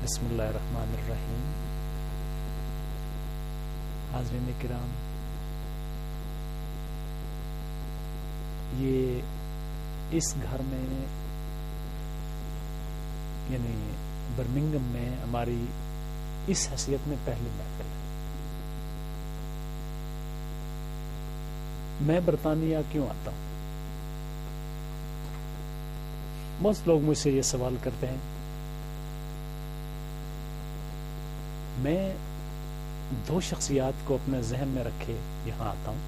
بسم اللہ الرحمن الرحیم. حاضرین کرام، یہ اس گھر میں یعنی برمنگم میں ہماری اس حیثیت میں پہلی محفل ہے. میں برطانیہ کیوں آتا ہوں؟ بہت لوگ مجھ سے یہ سوال کرتے ہیں. میں دو شخصیات کو اپنے ذہن میں رکھے یہاں آتا ہوں،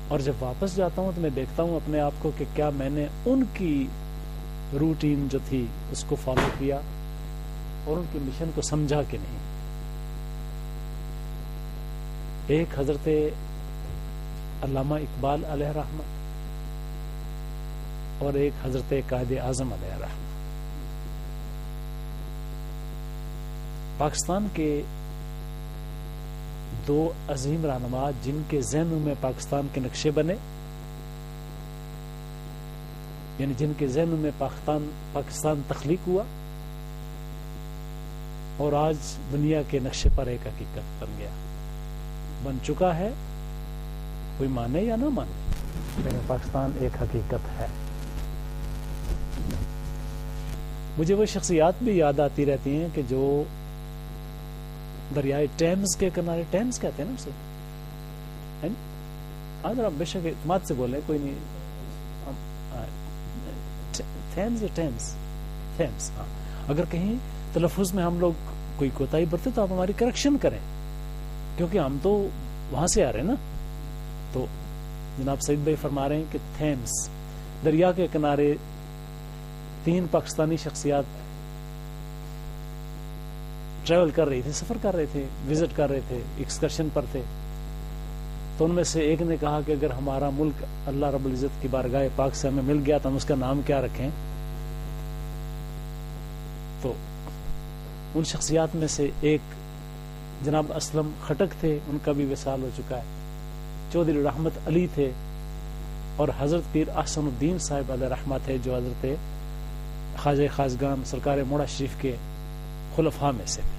اور جب واپس جاتا ہوں تو میں دیکھتا ہوں اپنے آپ کو کہ کیا میں نے ان کی روٹین جو تھی اس کو فالو کیا اور ان کی مشن کو سمجھا کہ نہیں. ایک حضرت علامہ اقبال علیہ رحمہ اور ایک حضرت قائد اعظم علیہ رحمہ. پاکستان کے دو عظیم رہنما جن کے ذہنوں میں پاکستان کے نقشے بنے، یعنی جن کے ذہنوں میں پاکستان تخلیق ہوا اور آج دنیا کے نقشے پر ایک حقیقت بن گیا، بن چکا ہے. کوئی مانے یا نہ مانے، لیکن پاکستان ایک حقیقت ہے. مجھے وہ شخصیات بھی یاد آتی رہتی ہیں کہ جو دریائے ٹیمز کے کنارے، ٹیمز کہتے ہیں نا اسے، اگر آپ بے شک اعتماد سے بولیں کوئی نہیں، ٹیمز ہاں. اگر کہیں تلفظ میں ہم لوگ کوئی کوتاہی برتے تو آپ ہماری کریکشن کریں، کیونکہ ہم تو وہاں سے آ رہے ہیں نا. تو جناب سعید بھائی فرما رہے ہیں کہ تھیمز دریا کے کنارے تین پاکستانی شخصیات ٹریول کر رہی تھی، سفر کر رہے تھے، وزٹ کر رہے تھے، ایکسکرشن پر تھے. تو ان میں سے ایک نے کہا کہ اگر ہمارا ملک اللہ رب العزت کی بارگاہ پاک سے ہمیں مل گیا تو ہم اس کا نام کیا رکھیں؟ تو ان شخصیات میں سے ایک جناب اسلم خٹک تھے، ان کا بھی وصال ہو چکا ہے. چودھری رحمت علی تھے، اور حضرت پیر احسن الدین صاحب علیہ رحمہ تھے جو حضرت خواجہ خاصگان سرکار موڑا شریف کے خلفاء میں سے تھے،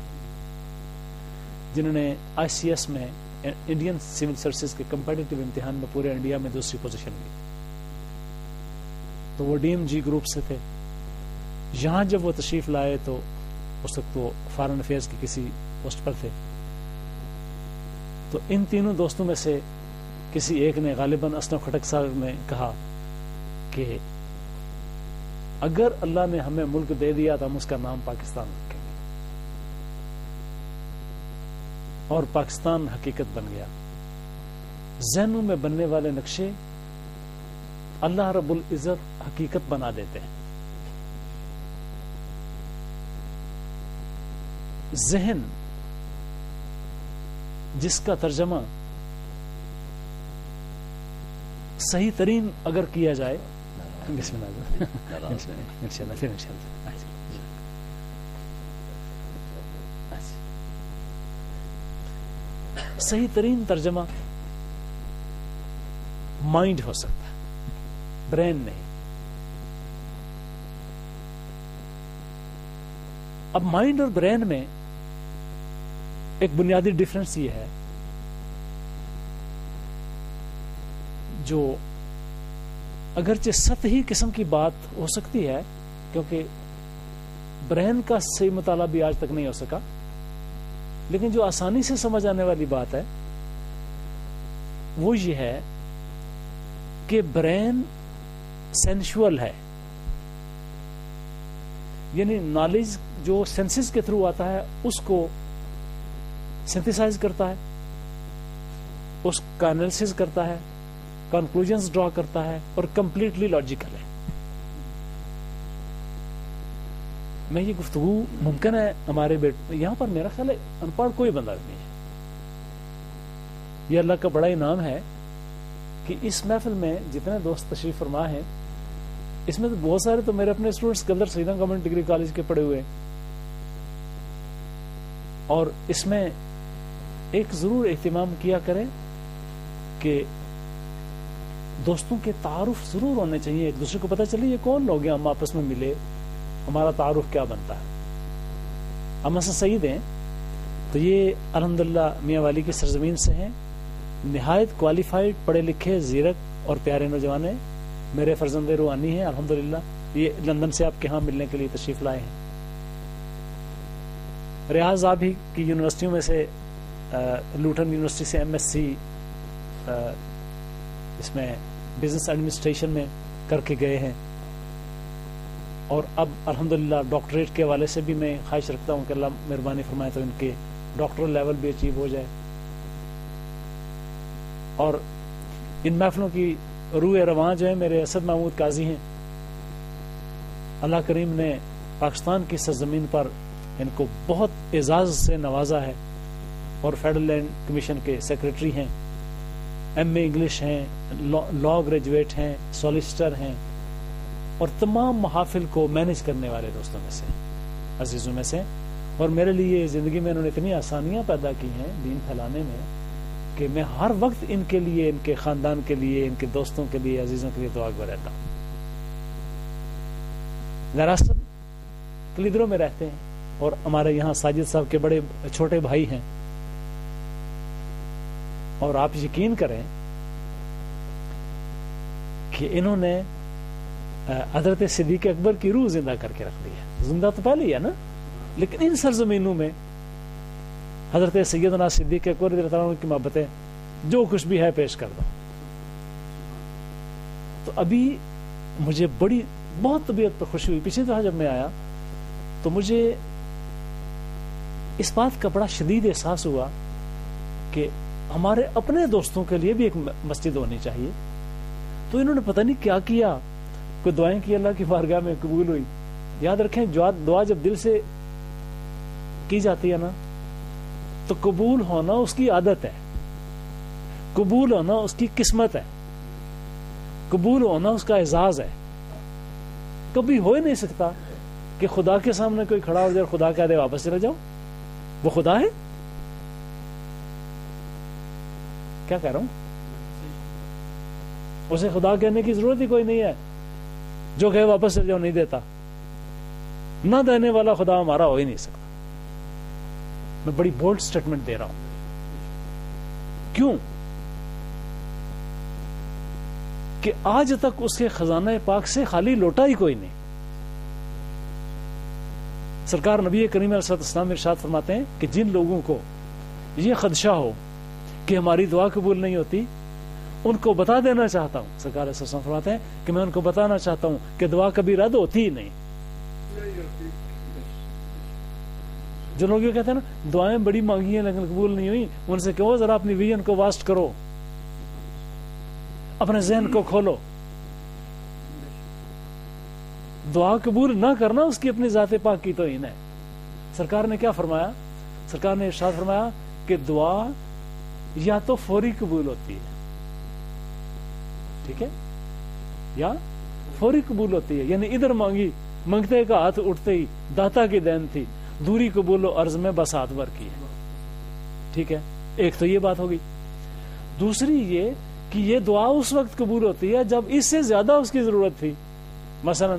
جنہوں نے آئی سی ایس میں انڈین سول سروسز کے کمپیٹیٹیو امتحان میں پورے انڈیا میں دوسری پوزیشن لی. تو وہ ڈی ایم جی گروپ سے تھے. یہاں جب وہ تشریف لائے تو اس وقت وہ فارن افیئرز کی کسی پوسٹ پر تھے. تو ان تینوں دوستوں میں سے کسی ایک نے، غالباً اسلم خٹک صاحب نے کہا کہ اگر اللہ نے ہمیں ملک دے دیا تو ہم اس کا نام پاکستان رکھیں گے، اور پاکستان حقیقت بن گیا. ذہنوں میں بننے والے نقشے اللہ رب العزت حقیقت بنا دیتے ہیں. ذہن جس کا ترجمہ صحیح ترین اگر کیا جائے، بسم اللہ انشاءاللہ پھر انشاءاللہ صحیح ترین ترجمہ مائنڈ ہو سکتا ہے، برین نہیں. اب مائنڈ اور برین میں ایک بنیادی ڈفرنس یہ ہے جو اگرچہ سطحی قسم کی بات ہو سکتی ہے، کیونکہ برین کا صحیح مطالعہ بھی آج تک نہیں ہو سکا، لیکن جو آسانی سے سمجھ آنے والی بات ہے وہ یہ ہے کہ برین سینشول ہے، یعنی نالج جو سینسز کے تھرو آتا ہے اس کو سنتھیسائز کرتا ہے، اس کا انالیسز کرتا ہے، کنکلوژنز ڈرا کرتا ہے، اور کمپلیٹلی لاجیکل ہے. میں یہ گفتگو ممکن ہے ہمارے یہاں پر میرا خیال ہے ان پڑھ کوئی بندہ نہیں ہے. یہ اللہ کا بڑا انعام ہے کہ اس محفل میں جتنے دوست تشریف فرما ہیں، اس میں تو بہت سارے تو میرے اپنے اسٹوڈنٹس گلدر سیدہ گورنمنٹ ڈگری کالج کے پڑھے ہوئے ہیں، اور اس میں ایک ضرور اہتمام کیا کریں کہ دوستوں کے تعارف ضرور ہونے چاہیے، ایک دوسرے کو پتہ چلے یہ کون لوگ ہیں، ہم آپس میں ملے ہمارا تعارف کیا بنتا ہے. ہم حسن سعید ہیں تو یہ الحمدللہ میاں والی کی سرزمین سے ہیں. نہایت کوالیفائڈ، پڑھے لکھے، زیرک اور پیارے نوجوان ہیں. میرے فرزند روحانی ہیں الحمدللہ. یہ لندن سے آپ کے ہاں ملنے کے لیے تشریف لائے ہیں. ریاض آپ ہی کی یونیورسٹیوں میں سے لوٹن یونیورسٹی سے MSc اس میں بزنس ایڈمنسٹریشن میں کر کے گئے ہیں، اور اب الحمدللہ ڈاکٹریٹ کے حوالے سے بھی میں خواہش رکھتا ہوں کہ اللہ مہربانی فرمائے تو ان کے ڈاکٹرل لیول بھی اچیو ہو جائے. اور ان محفلوں کی روح رواں جو ہے میرے اسد محمود قاضی ہیں. اللہ کریم نے پاکستان کی سرزمین پر ان کو بہت اعزاز سے نوازا ہے، اور فیڈرل لینڈ کمیشن کے سیکرٹری ہیں، MA انگلش ہیں، لا گریجویٹ ہیں، سولیسٹر ہیں، اور تمام محافل کو مینج کرنے والے دوستوں میں سے، عزیزوں میں سے. اور میرے لیے زندگی میں انہوں نے اتنی آسانیاں پیدا کی ہیں دین پھیلانے میں کہ میں ہر وقت ان کے لیے، ان کے خاندان کے لیے، ان کے دوستوں کے لیے، عزیزوں کے لیے دعا گو رہتا ہوں. دراصل کلیدروں میں رہتے ہیں، اور ہمارے یہاں ساجد صاحب کے بڑے چھوٹے بھائی ہیں. اور آپ یقین کریں کہ انہوں نے حضرت صدیق اکبر کی روح زندہ کر کے رکھ دی ہے. زندہ تو پہلے ہی ہے نا، لیکن ان سرزمینوں میں حضرت سیدنا صدیق اکبر رضی اللہ عنہ کی محبتیں جو کچھ بھی ہے پیش کر دو. تو ابھی مجھے بہت طبیعت پر خوشی ہوئی. پچھلی دفعہ جب میں آیا تو مجھے اس بات کا بڑا شدید احساس ہوا کہ ہمارے اپنے دوستوں کے لیے بھی ایک مسجد ہونی چاہیے. تو انہوں نے پتہ نہیں کیا کیا، کوئی دعائیں کی اللہ کی بارگاہ میں قبول ہوئی. یاد رکھیں دعا جب دل سے کی جاتی ہے نا تو قبول ہونا اس کی عادت ہے، قبول ہونا اس کی قسمت ہے، قبول ہونا اس کا اعزاز ہے. کبھی ہو ہی نہیں سکتا کہ خدا کے سامنے کوئی کھڑا ہو جائے اور خدا کہہ دے واپس چلے جاؤ. وہ خدا ہے؟ کیا کہہ رہا ہوں؟ اسے خدا کہنے کی ضرورت ہی کوئی نہیں ہے. جو کہے واپس چلے جاؤ نہیں دیتا. نہ دینے والا خدا ہمارا ہو ہی نہیں سکتا. میں بڑی بولڈ سٹیٹمنٹ دے رہا ہوں. کیوں؟ کہ آج تک اس کے خزانہ پاک سے خالی لوٹا ہی کوئی نہیں. سرکار نبی کریم علیہ السلام ارشاد فرماتے ہیں کہ جن لوگوں کو یہ خدشہ ہو کہ ہماری دعا قبول نہیں ہوتی، ان کو بتا دینا چاہتا ہوں. سرکار علیہ السلام فرماتے ہیں کہ میں ان کو بتانا چاہتا ہوں کہ دعا کبھی رد ہوتی ہی نہیں. جو لوگ یہ کہتے ہیں نا دعائیں بڑی مانگی ہیں لیکن قبول نہیں ہوئی، ان سے کہو ذرا اپنی ویژن کو واسٹ کرو، اپنے ذہن کو کھولو. دعا قبول نہ کرنا اس کی اپنی ذات پاک کی توہین ہے. سرکار نے کیا فرمایا؟ سرکار نے ارشاد فرمایا کہ دعا یا تو فوری قبول ہوتی ہے، ٹھیک ہے، یا فوری قبول ہوتی ہے. یعنی ادھر مانگی، منگتے کا ہاتھ اٹھتے ہی داتا کی دین تھی، دوری قبول و عرض میں بس ہاتھ بھر کی ہے. ٹھیک ہے، ایک تو یہ بات ہوگی. دوسری یہ کہ یہ دعا اس وقت قبول ہوتی ہے جب اس سے زیادہ اس کی ضرورت تھی. مثلا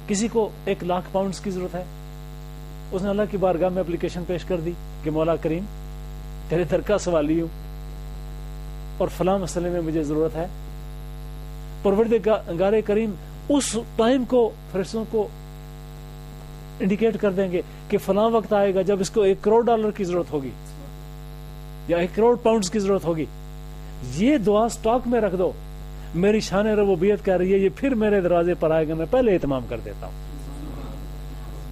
کسی کو 1,00,000 پاؤنڈز کی ضرورت ہے، اس نے اللہ کی بارگاہ میں اپلیکیشن پیش کر دی کہ مولا کریم تیرے در کا سوالی ہوں اور فلاں مسئلے میں مجھے ضرورت ہے. پروردگار کریم اس ٹائم کو فرشتوں کو انڈیکیٹ کر دیں گے کہ فلاں وقت آئے گا جب اس کو $1 کروڑ کی ضرورت ہوگی یا 1 کروڑ پاؤنڈز کی ضرورت ہوگی. یہ دعا سٹاک میں رکھ دو، میری شان ربوبیت کہہ رہی ہے یہ پھر میرے دروازے پر آئے گا، میں پہلے اہتمام کر دیتا ہوں.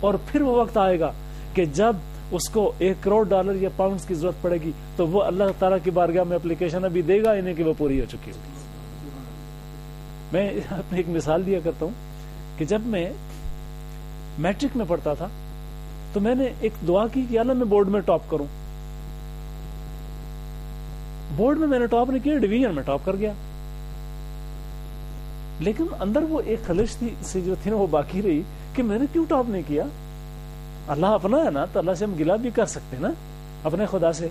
اور پھر وہ وقت آئے گا کہ جب اس کو $1 کروڑ یا پاؤنڈز کی ضرورت پڑے گی تو وہ اللہ تعالیٰ کی بارگاہ میں اپلیکیشن ابھی دے گا انہیں کہ وہ پوری ہو چکی ہوگی. میں اپنی ایک مثال دیا کرتا ہوں کہ جب میں میٹرک میں پڑھتا تھا تو میں نے ایک دعا کی کہ اللہ میں بورڈ میں ٹاپ کروں. بورڈ میں نے ٹاپ نہیں کیا، ڈویژن میں ٹاپ کر گیا، لیکن اندر وہ ایک خلش سی جو تھی نا وہ باقی رہی کہ میں نے کیوں ٹاپ نہیں کیا. اللہ اپنا ہے نا تو اللہ سے ہم گلہ بھی کر سکتے نا اپنے خدا سے.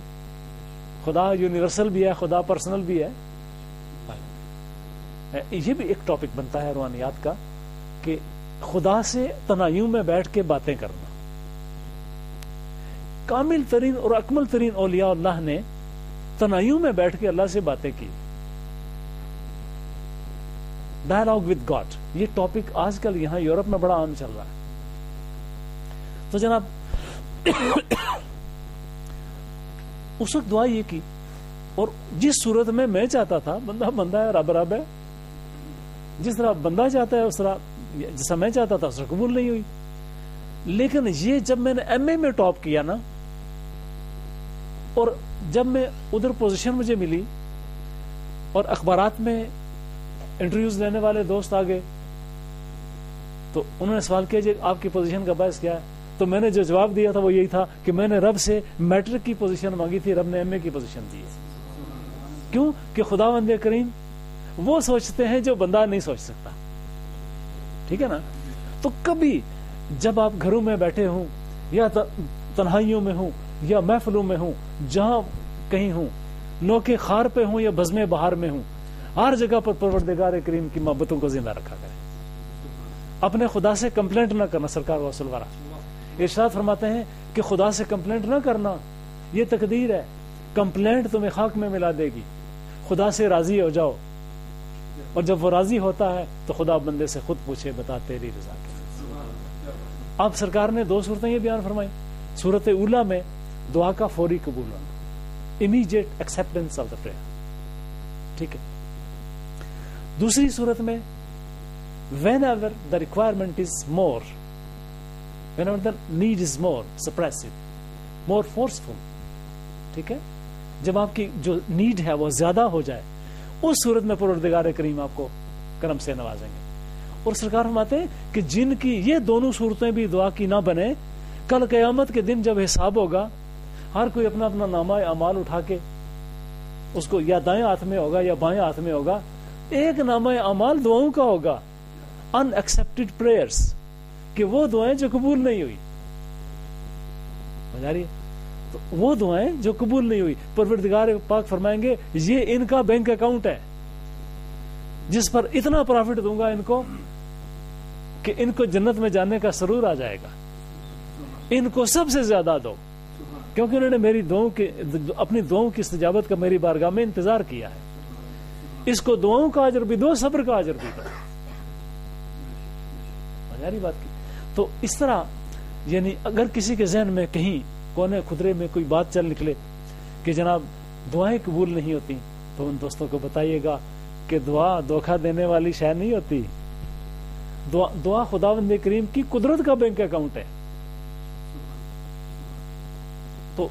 خدا یونیورسل بھی ہے، خدا پرسنل بھی ہے. یہ بھی ایک ٹاپک بنتا ہے روحانیات کا کہ خدا سے تنہائیوں میں بیٹھ کے باتیں کرنا. کامل ترین اور اکمل ترین اولیاء اللہ نے تنہائیوں میں بیٹھ کے اللہ سے باتیں کی. ڈائلاگ ود گاڈ, یہ ٹاپک آج کل یہاں یورپ میں بڑا عام چل رہا ہے. تو جناب اس وقت دعا یہ کی, اور جس صورت میں میں چاہتا تھا, بندہ ہے رب رب ہے, جس طرح بندہ چاہتا ہے اس طرح, جیسا میں چاہتا تھا اس طرح قبول نہیں ہوئی. لیکن یہ جب میں نے ایم اے میں ٹاپ کیا نا, اور جب میں ادھر پوزیشن مجھے ملی اور اخبارات میں انٹرویوز لینے والے دوست آ گئے, تو انہوں نے سوال کیا جی آپ کی پوزیشن کا باعث کیا ہے؟ تو میں نے جو جواب دیا تھا وہ یہی تھا کہ میں نے رب سے میٹرک کی پوزیشن مانگی تھی, رب نے ایم اے کی پوزیشن دی ہے. کیوں کہ خداوند کریم وہ سوچتے ہیں جو بندہ نہیں سوچ سکتا. ٹھیک ہے نا. تو کبھی جب آپ گھروں میں بیٹھے ہوں یا تنہائیوں میں ہوں یا محفلوں میں ہوں, جہاں کہیں ہوں, نوکے خار پہ ہوں یا بزم بہار میں ہوں, ہر جگہ پر پروردگار کریم کی محبتوں کو زندہ رکھا کریں. اپنے خدا سے کمپلینٹ نہ کرنا. سرکار رسول وارا ارشاد فرماتے ہیں کہ خدا سے کمپلینٹ نہ کرنا یہ تقدیر ہے, کمپلینٹ تمہیں خاک میں ملا دے گی. خدا سے راضی ہو جاؤ, اور جب وہ راضی ہوتا ہے تو خدا بندے سے خود پوچھے بتا تیری رضا کیا. اب سرکار نے 2 صورتیں یہ بیان فرمائی. صورت اولا میں دعا کا فوری قبول ہونا, immediate acceptance of the prayer. ٹھیک ہے. دوسری صورت میں whenever the requirement is more, whenever the need is more suppressive, more forceful. ٹھیک ہے. جب آپ کی جو نیڈ ہے وہ زیادہ ہو جائے, اس صورت میں پروردگار کریم آپ کو کرم سے نوازیں گے. اور سرکار فرماتے ہیں کہ جن کی یہ دونوں صورتیں بھی دعا کی نہ بنے, کل قیامت کے دن جب حساب ہوگا, ہر کوئی اپنا اپنا نامہ اعمال اٹھا کے, اس کو یا دائیں ہاتھ میں ہوگا یا بائیں ہاتھ میں ہوگا, ایک نامہ اعمال دعاؤں کا ہوگا, ان ایکسپٹڈ پریئرس, کہ وہ دعائیں جو قبول نہیں ہوئی. سمجھ آ رہی ہے؟ تو وہ دعائیں جو قبول نہیں ہوئی, پروردگار پاک فرمائیں گے یہ ان کا بینک اکاؤنٹ ہے جس پر اتنا پروفٹ دوں گا ان کو کہ ان کو جنت میں جانے کا سرور آ جائے گا. ان کو سب سے زیادہ دو, کیونکہ انہوں نے میری دعاؤں کی, اپنی دعاؤں کی استجابت کا میری بارگاہ میں انتظار کیا ہے. اس کو دعاؤں کا اجر بھی دو, صبر کا اجر بھی دو. ہماری بات کی. تو اس طرح یعنی اگر کسی کے ذہن میں کہیں کونے خدرے میں کوئی بات چل نکلے کہ جناب دعائیں قبول نہیں ہوتی, تو ان دوستوں کو بتائیے گا کہ دعا دھوکہ دینے والی شے نہیں ہوتی. دعا خداوند کریم کی قدرت کا بینک اکاؤنٹ ہے. تو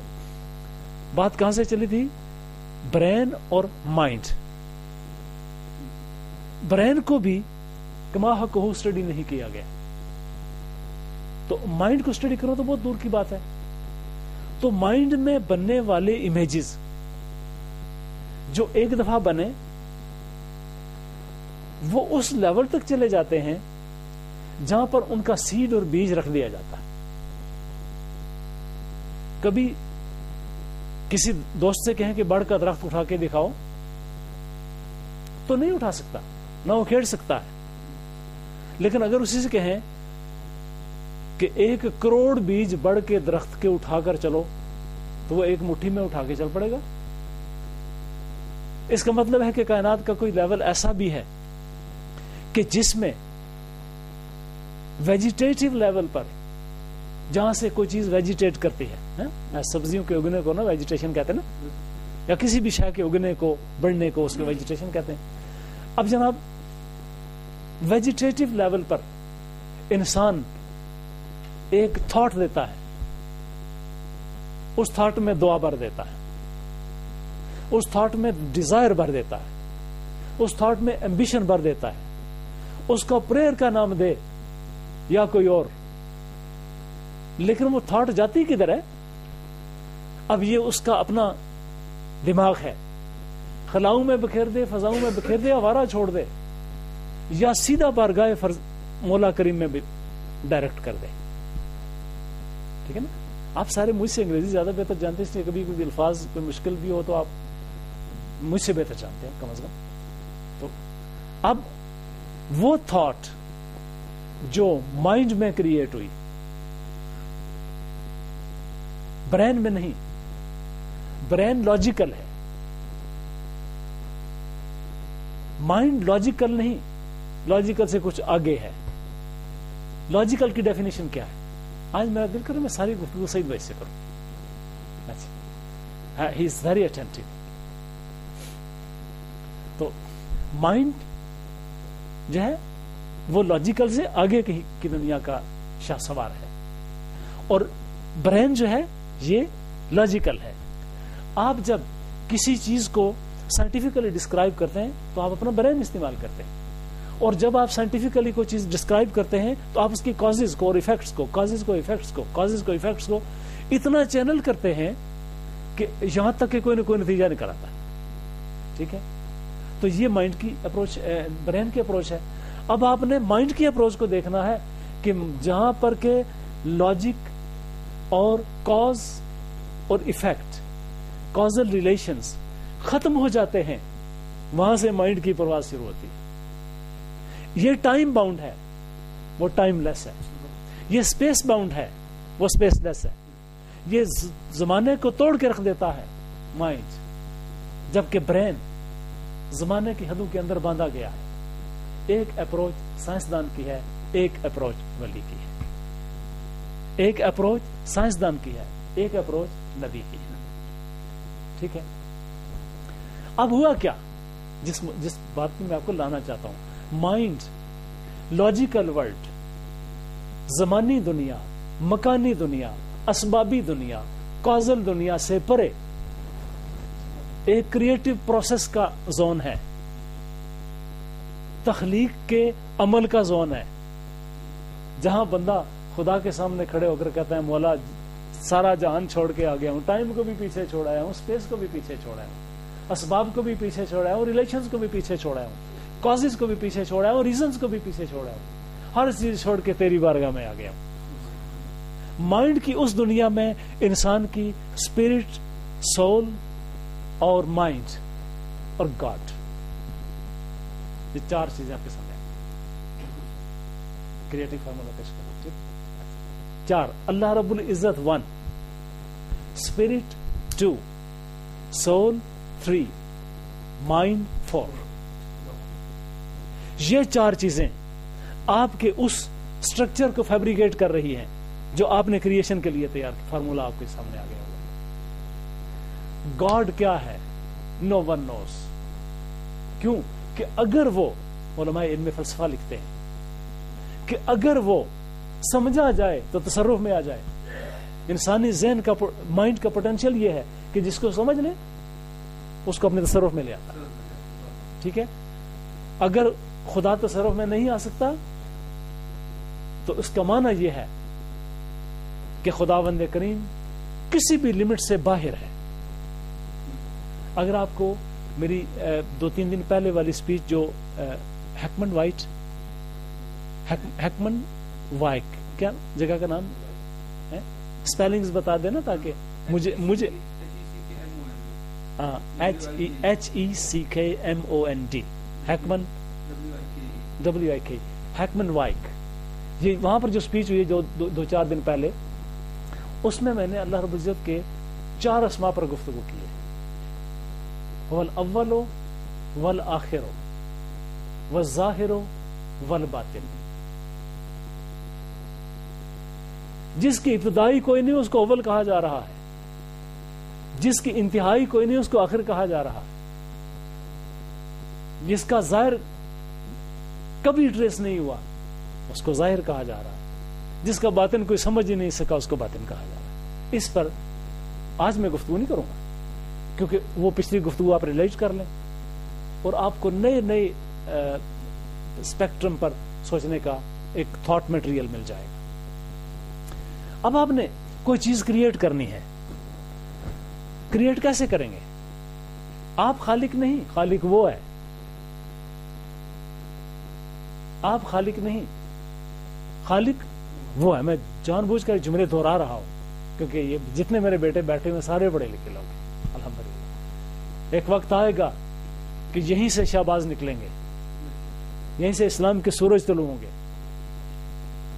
بات کہاں سے چلی تھی؟ برین اور مائنڈ. برین کو بھی کما حق ہو اسٹڈی نہیں کیا گیا, تو مائنڈ کو اسٹڈی کرو تو بہت دور کی بات ہے. تو مائنڈ میں بننے والے امیجز جو ایک دفعہ بنے وہ اس لیول تک چلے جاتے ہیں جہاں پر ان کا سیڈ اور بیج رکھ دیا جاتا ہے. کبھی کسی دوست سے کہیں کہ بڑھ کا درخت اٹھا کے دکھاؤ, تو نہیں اٹھا سکتا, نہ وہ کھیڑ سکتا ہے. لیکن اگر اسی سے کہیں کہ 1 کروڑ بیج بڑھ کے درخت کے اٹھا کر چلو, تو وہ ایک مٹھی میں اٹھا کے چل پڑے گا. اس کا مطلب ہے کہ کائنات کا کوئی لیول ایسا بھی ہے کہ جس میں ویجیٹیٹو لیول پر, جہاں سے کوئی چیز ویجیٹیٹ کرتی ہے, سبزیوں کے اگنے کو نا ویجیٹیشن کہتے ہیں نا, یا کسی بھی شے کے اگنے کو, بڑھنے کو, اس کو ویجیٹیشن کہتے ہیں. اب جناب ویجیٹیٹو لیول پر انسان ایک تھاٹ دیتا ہے, اس تھاٹ میں دعا بھر دیتا ہے, اس تھاٹ میں ڈیزائر بھر دیتا ہے, اس تھاٹ میں ایمبیشن بھر دیتا ہے, اس کو پریئر کا نام دے یا کوئی اور. لیکن وہ تھاٹ جاتی کدھر ہے؟ اب یہ اس کا اپنا دماغ ہے, خلاؤں میں بکھیر دے, فضاؤں میں بکھیر دے, آوارہ چھوڑ دے, یا سیدھا بارگاہ مولا کریم میں بھی ڈائریکٹ کر دے. ٹھیک ہے نا. آپ سارے مجھ سے انگریزی زیادہ بہتر جانتے ہیں, اس لیے کبھی کوئی الفاظ کوئی مشکل بھی ہو تو آپ مجھ سے بہتر جانتے ہیں کم از کم. تو اب وہ تھاٹ جو مائنڈ میں کریٹ ہوئی، برین میں نہیں. برین لاجیکل ہے، مائنڈ لاجیکل نہیں، لاجیکل سے کچھ آگے ہے. لاجیکل کی ڈیفینیشن کیا ہے؟ آج میرا دل کرے میں ساری گفتگو سعید بھائی سے کروں. ہی از ویری اٹینٹو. تو مائنڈ جو ہے وہ لاجیکل سے آگے کی دنیا کا شاہ سوار ہے، اور برین جو ہے یہ لاجیکل ہے. آپ جب کسی چیز کو سائنٹیفکلی ڈسکرائب کرتے ہیں تو آپ اپنا برین استعمال کرتے ہیں، اور جب آپ سائنٹیفکلی کوئی چیز ڈسکرائب کرتے ہیں تو آپ اس کی کازز کو اور ایفیکٹس کو اتنا چینل کرتے ہیں کہ یہاں تک کہ کوئی نہ کوئی نتیجہ نکل آتا ہے. ٹھیک ہے، تو یہ مائنڈ کی اپروچ، برین کی اپروچ ہے. اب آپ نے مائنڈ کی اپروچ کو دیکھنا ہے کہ جہاں پر کہ لاجک اور کاز اور ایفیکٹ، کازل ریلیشنز ختم ہو جاتے ہیں، وہاں سے مائنڈ کی پرواز شروع ہوتی ہے. یہ ٹائم باؤنڈ ہے، وہ ٹائم لیس ہے. یہ اسپیس باؤنڈ ہے، وہ اسپیس لیس ہے. یہ زمانے کو توڑ کے رکھ دیتا ہے مائنڈ، جبکہ برین زمانے کی حدوں کے اندر باندھا گیا ہے. ایک اپروچ سائنسدان کی ہے، ایک اپروچ ولی کی ہے. ایک اپروچ سائنسدان کی ہے، ایک اپروچ نبی کی ہے. ٹھیک ہے، اب ہوا کیا جس بات میں آپ کو لانا چاہتا ہوں. مائنڈ لاجیکل ورلڈ، زمانی دنیا، مکانی دنیا، اسبابی دنیا، کازل دنیا سے پرے ایک کریٹو پروسیس کا زون ہے، تخلیق کے عمل کا زون ہے، جہاں بندہ خدا کے سامنے کھڑے ہو کر کہتا ہے مولا سارا جہان چھوڑ کے آ گیا ہوں، ٹائم کو بھی پیچھے چھوڑا ہوں، اسپیس کو بھی پیچھے چھوڑا ہوں، اسباب کو بھی پیچھے چھوڑا ہوں، ریلیشنز کو بھی پیچھے چھوڑا ہوں، کازز کو بھی پیچھے چھوڑا ہوں، ریزنز کو بھی پیچھے چھوڑا ہوں، ہر چیز چھوڑ کے تیری بارگاہ میں آ گیا ہوں. مائنڈ کی اس دنیا میں انسان کی اسپرٹ، سول اور مائنڈ اور گاڈ، یہ چار چیزیں آپ کے سامنے کریٹو فارمولا پیش کرو. ٹھیک، چار. اللہ رب العزت 1، اسپرٹ 2، سول 3، مائنڈ 4. یہ چار چیزیں آپ کے اس اسٹرکچر کو فیبریکیٹ کر رہی ہیں جو آپ نے کریشن کے لیے تیار کیا. فارمولا آپ کے سامنے آ گیا ہوگا. گاڈ کیا ہے؟ نو ون نوز. کیوں کہ اگر وہ علماء علم فلسفہ لکھتے ہیں کہ اگر وہ سمجھا جائے تو تصرف میں آ جائے. انسانی ذہن کا، مائنڈ کا پوٹینشیل یہ ہے کہ جس کو سمجھ لے اس کو اپنے تصرف میں لے آتا. ٹھیک ہے، اگر خدا تصرف میں نہیں آ سکتا تو اس کا معنی یہ ہے کہ خداوند کریم کسی بھی لمٹ سے باہر ہے. اگر آپ کو میری 2-3 دن پہلے والی سپیچ جو ہیکمن وائک، کیا جگہ کا نام ہے؟ اسپیلنگز بتا دینا تاکہ مجھے HECKMOND، ہیکمن WIK، ہیکمن وائک. یہ وہاں پر جو سپیچ ہوئی جو 2-4 دن پہلے، اس میں میں نے اللہ رب العزت کے 4 اسماء پر گفتگو کی ہے. والاول والآخر والظاہر والباطن. جس کی ابتدائی کوئی نہیں اس کو اول کہا جا رہا ہے، جس کی انتہائی کوئی نہیں اس کو آخر کہا جا رہا ہے، جس کا ظاہر کبھی ٹریس نہیں ہوا اس کو ظاہر کہا جا رہا ہے، جس کا باطن کوئی سمجھ ہی نہیں سکا اس کو باطن کہا جا رہا ہے. اس پر آج میں گفتگو نہیں کروں گا کیونکہ وہ پچھلی گفتگو آپ ریلیٹ کر لیں اور آپ کو نئے اسپیکٹرم پر سوچنے کا ایک تھاٹ میٹیریل مل جائے گا. اب آپ نے کوئی چیز کریٹ کرنی ہے، کریٹ کیسے کریں گے؟ آپ خالق نہیں، خالق وہ ہے. آپ خالق نہیں، خالق وہ ہے. میں جان بوجھ کر جملے دہرا رہا ہوں کیونکہ یہ جتنے میرے بیٹے بیٹھے ہوئے سارے پڑھے لکھے لوگ ہیں الحمدللہ. ایک وقت آئے گا کہ یہیں سے شہباز نکلیں گے، یہیں سے اسلام کے سورج طلوع ہوں گے،